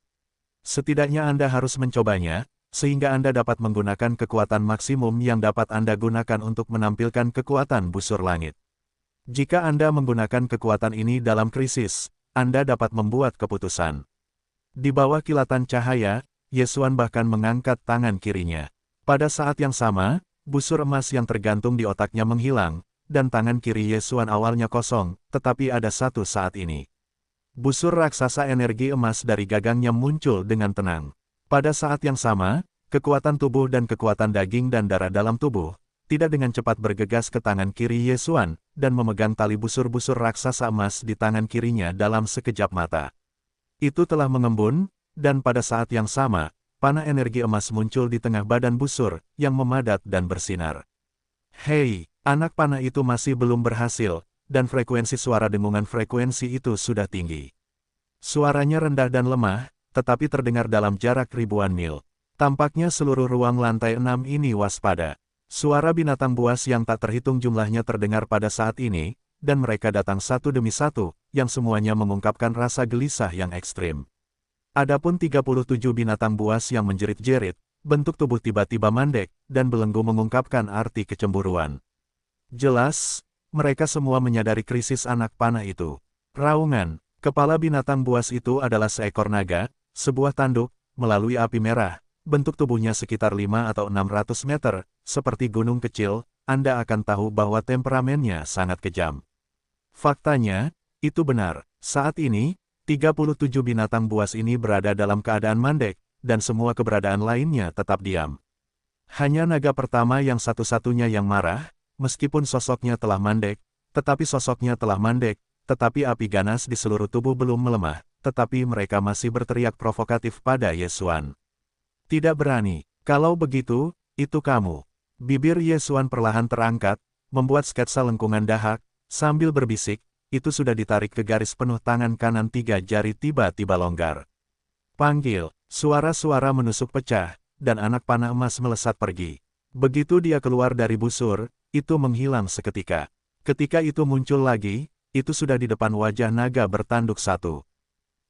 Setidaknya Anda harus mencobanya, sehingga Anda dapat menggunakan kekuatan maksimum yang dapat Anda gunakan untuk menampilkan kekuatan busur langit. Jika Anda menggunakan kekuatan ini dalam krisis, Anda dapat membuat keputusan. Di bawah kilatan cahaya, Ye Xuan bahkan mengangkat tangan kirinya. Pada saat yang sama, busur emas yang tergantung di otaknya menghilang, dan tangan kiri Ye Xuan awalnya kosong, tetapi ada satu saat ini. Busur raksasa energi emas dari gagangnya muncul dengan tenang. Pada saat yang sama, kekuatan tubuh dan kekuatan daging dan darah dalam tubuh, tidak dengan cepat bergegas ke tangan kiri Ye Xuan, dan memegang tali busur-busur raksasa emas di tangan kirinya dalam sekejap mata. Itu telah mengembun, dan pada saat yang sama, panah energi emas muncul di tengah badan busur, yang memadat dan bersinar. Hei! Anak panah itu masih belum berhasil, dan frekuensi suara dengungan frekuensi itu sudah tinggi. Suaranya rendah dan lemah, tetapi terdengar dalam jarak ribuan mil. Tampaknya seluruh ruang lantai 6 ini waspada. Suara binatang buas yang tak terhitung jumlahnya terdengar pada saat ini, dan mereka datang satu demi satu, yang semuanya mengungkapkan rasa gelisah yang ekstrim. Adapun 37 binatang buas yang menjerit-jerit, bentuk tubuh tiba-tiba mandek, dan belenggu mengungkapkan arti kecemburuan. Jelas, mereka semua menyadari krisis anak panah itu. Raungan, kepala binatang buas itu adalah seekor naga, sebuah tanduk, melalui api merah, bentuk tubuhnya sekitar 5 atau 600 meter, seperti gunung kecil, Anda akan tahu bahwa temperamennya sangat kejam. Faktanya, itu benar, saat ini, 37 binatang buas ini berada dalam keadaan mandek, dan semua keberadaan lainnya tetap diam. Hanya naga pertama yang satu-satunya yang marah, meskipun sosoknya telah mandek, tetapi api ganas di seluruh tubuh belum melemah, tetapi mereka masih berteriak provokatif pada Ye Xuan. Tidak berani, kalau begitu, itu kamu. Bibir Ye Xuan perlahan terangkat, membuat sketsa lengkungan dahak, sambil berbisik, itu sudah ditarik ke garis penuh tangan kanan 3 jari tiba-tiba longgar. Panggil, suara-suara menusuk pecah, dan anak panah emas melesat pergi. Begitu dia keluar dari busur, itu menghilang seketika. Ketika itu muncul lagi, itu sudah di depan wajah naga bertanduk satu.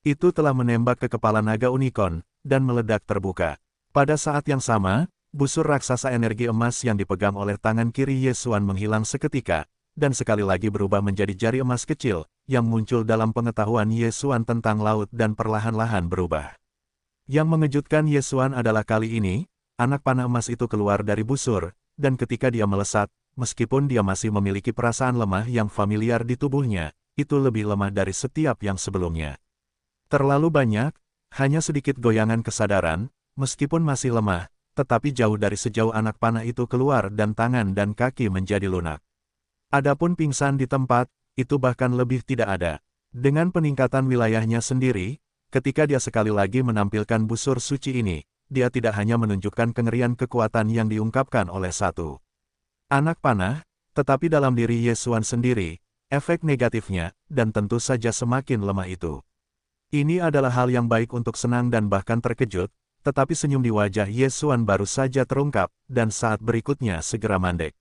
Itu telah menembak ke kepala naga unicorn, dan meledak terbuka. Pada saat yang sama, busur raksasa energi emas yang dipegang oleh tangan kiri Ye Xuan menghilang seketika, dan sekali lagi berubah menjadi jari emas kecil, yang muncul dalam pengetahuan Ye Xuan tentang laut dan perlahan-lahan berubah. Yang mengejutkan Ye Xuan adalah kali ini, anak panah emas itu keluar dari busur, dan ketika dia melesat, meskipun dia masih memiliki perasaan lemah yang familiar di tubuhnya, itu lebih lemah dari setiap yang sebelumnya. Terlalu banyak, hanya sedikit goyangan kesadaran, meskipun masih lemah, tetapi jauh dari sejauh anak panah itu keluar dan tangan dan kaki menjadi lunak. Adapun pingsan di tempat, itu bahkan lebih tidak ada. Dengan peningkatan wilayahnya sendiri, ketika dia sekali lagi menampilkan busur suci ini, dia tidak hanya menunjukkan kengerian kekuatan yang diungkapkan oleh satu anak panah, tetapi dalam diri Ye Xuan sendiri, efek negatifnya, dan tentu saja semakin lemah itu. Ini adalah hal yang baik untuk senang dan bahkan terkejut, tetapi senyum di wajah Yesuan baru saja terungkap, dan saat berikutnya segera mandek.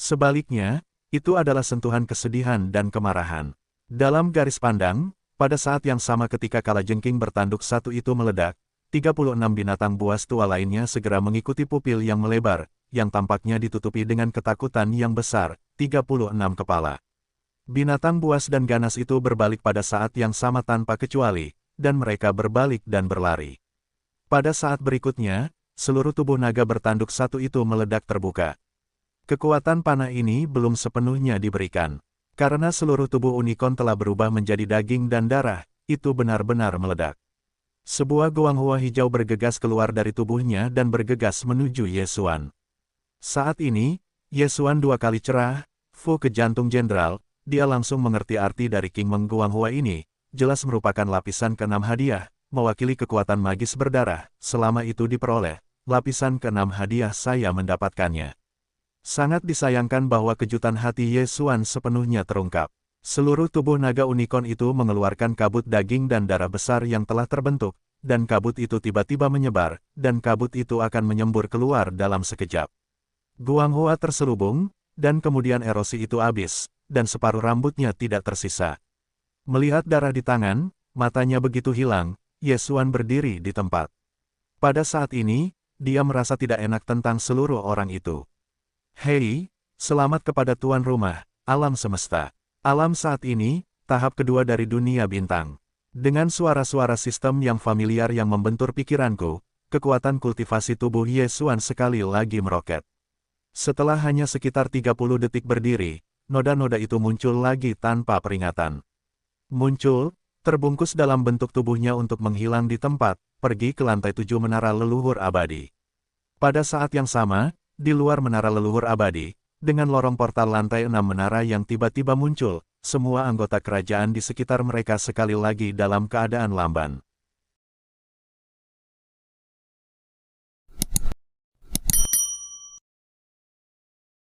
Sebaliknya, itu adalah sentuhan kesedihan dan kemarahan. Dalam garis pandang, pada saat yang sama ketika kalajengking bertanduk satu itu meledak, 36 binatang buas tua lainnya segera mengikuti pupil yang melebar, yang tampaknya ditutupi dengan ketakutan yang besar, 36 kepala. Binatang buas dan ganas itu berbalik pada saat yang sama tanpa kecuali, dan mereka berbalik dan berlari. Pada saat berikutnya, seluruh tubuh naga bertanduk satu itu meledak terbuka. Kekuatan panah ini belum sepenuhnya diberikan. Karena seluruh tubuh unicorn telah berubah menjadi daging dan darah, itu benar-benar meledak. Sebuah goang hua hijau bergegas keluar dari tubuhnya dan bergegas menuju Yesuan. Saat ini, Yesuan dua kali cerah, Fu ke jantung jenderal. Dia langsung mengerti arti dari King Meng Guanghua ini, jelas merupakan lapisan ke-6 hadiah, mewakili kekuatan magis berdarah, selama itu diperoleh, lapisan ke-6 hadiah saya mendapatkannya. Sangat disayangkan bahwa kejutan hati Yesuan sepenuhnya terungkap. Seluruh tubuh naga unicorn itu mengeluarkan kabut daging dan darah besar yang telah terbentuk, dan kabut itu tiba-tiba menyebar, dan kabut itu akan menyembur keluar dalam sekejap. Guanghua terselubung, dan kemudian erosi itu habis, dan separuh rambutnya tidak tersisa. Melihat darah di tangan, matanya begitu hilang, Yesuan berdiri di tempat. Pada saat ini, dia merasa tidak enak tentang seluruh orang itu. Hei, selamat kepada tuan rumah, alam semesta. Alam saat ini, tahap kedua dari dunia bintang. Dengan suara-suara sistem yang familiar yang membentur pikiranku, kekuatan kultivasi tubuh Yesuan sekali lagi meroket. Setelah hanya sekitar 30 detik berdiri, noda-noda itu muncul lagi tanpa peringatan. Muncul, terbungkus dalam bentuk tubuhnya untuk menghilang di tempat, pergi ke lantai 7 menara leluhur abadi. Pada saat yang sama, di luar menara leluhur abadi, dengan lorong portal lantai 6 menara yang tiba-tiba muncul, semua anggota kerajaan di sekitar mereka sekali lagi dalam keadaan lamban.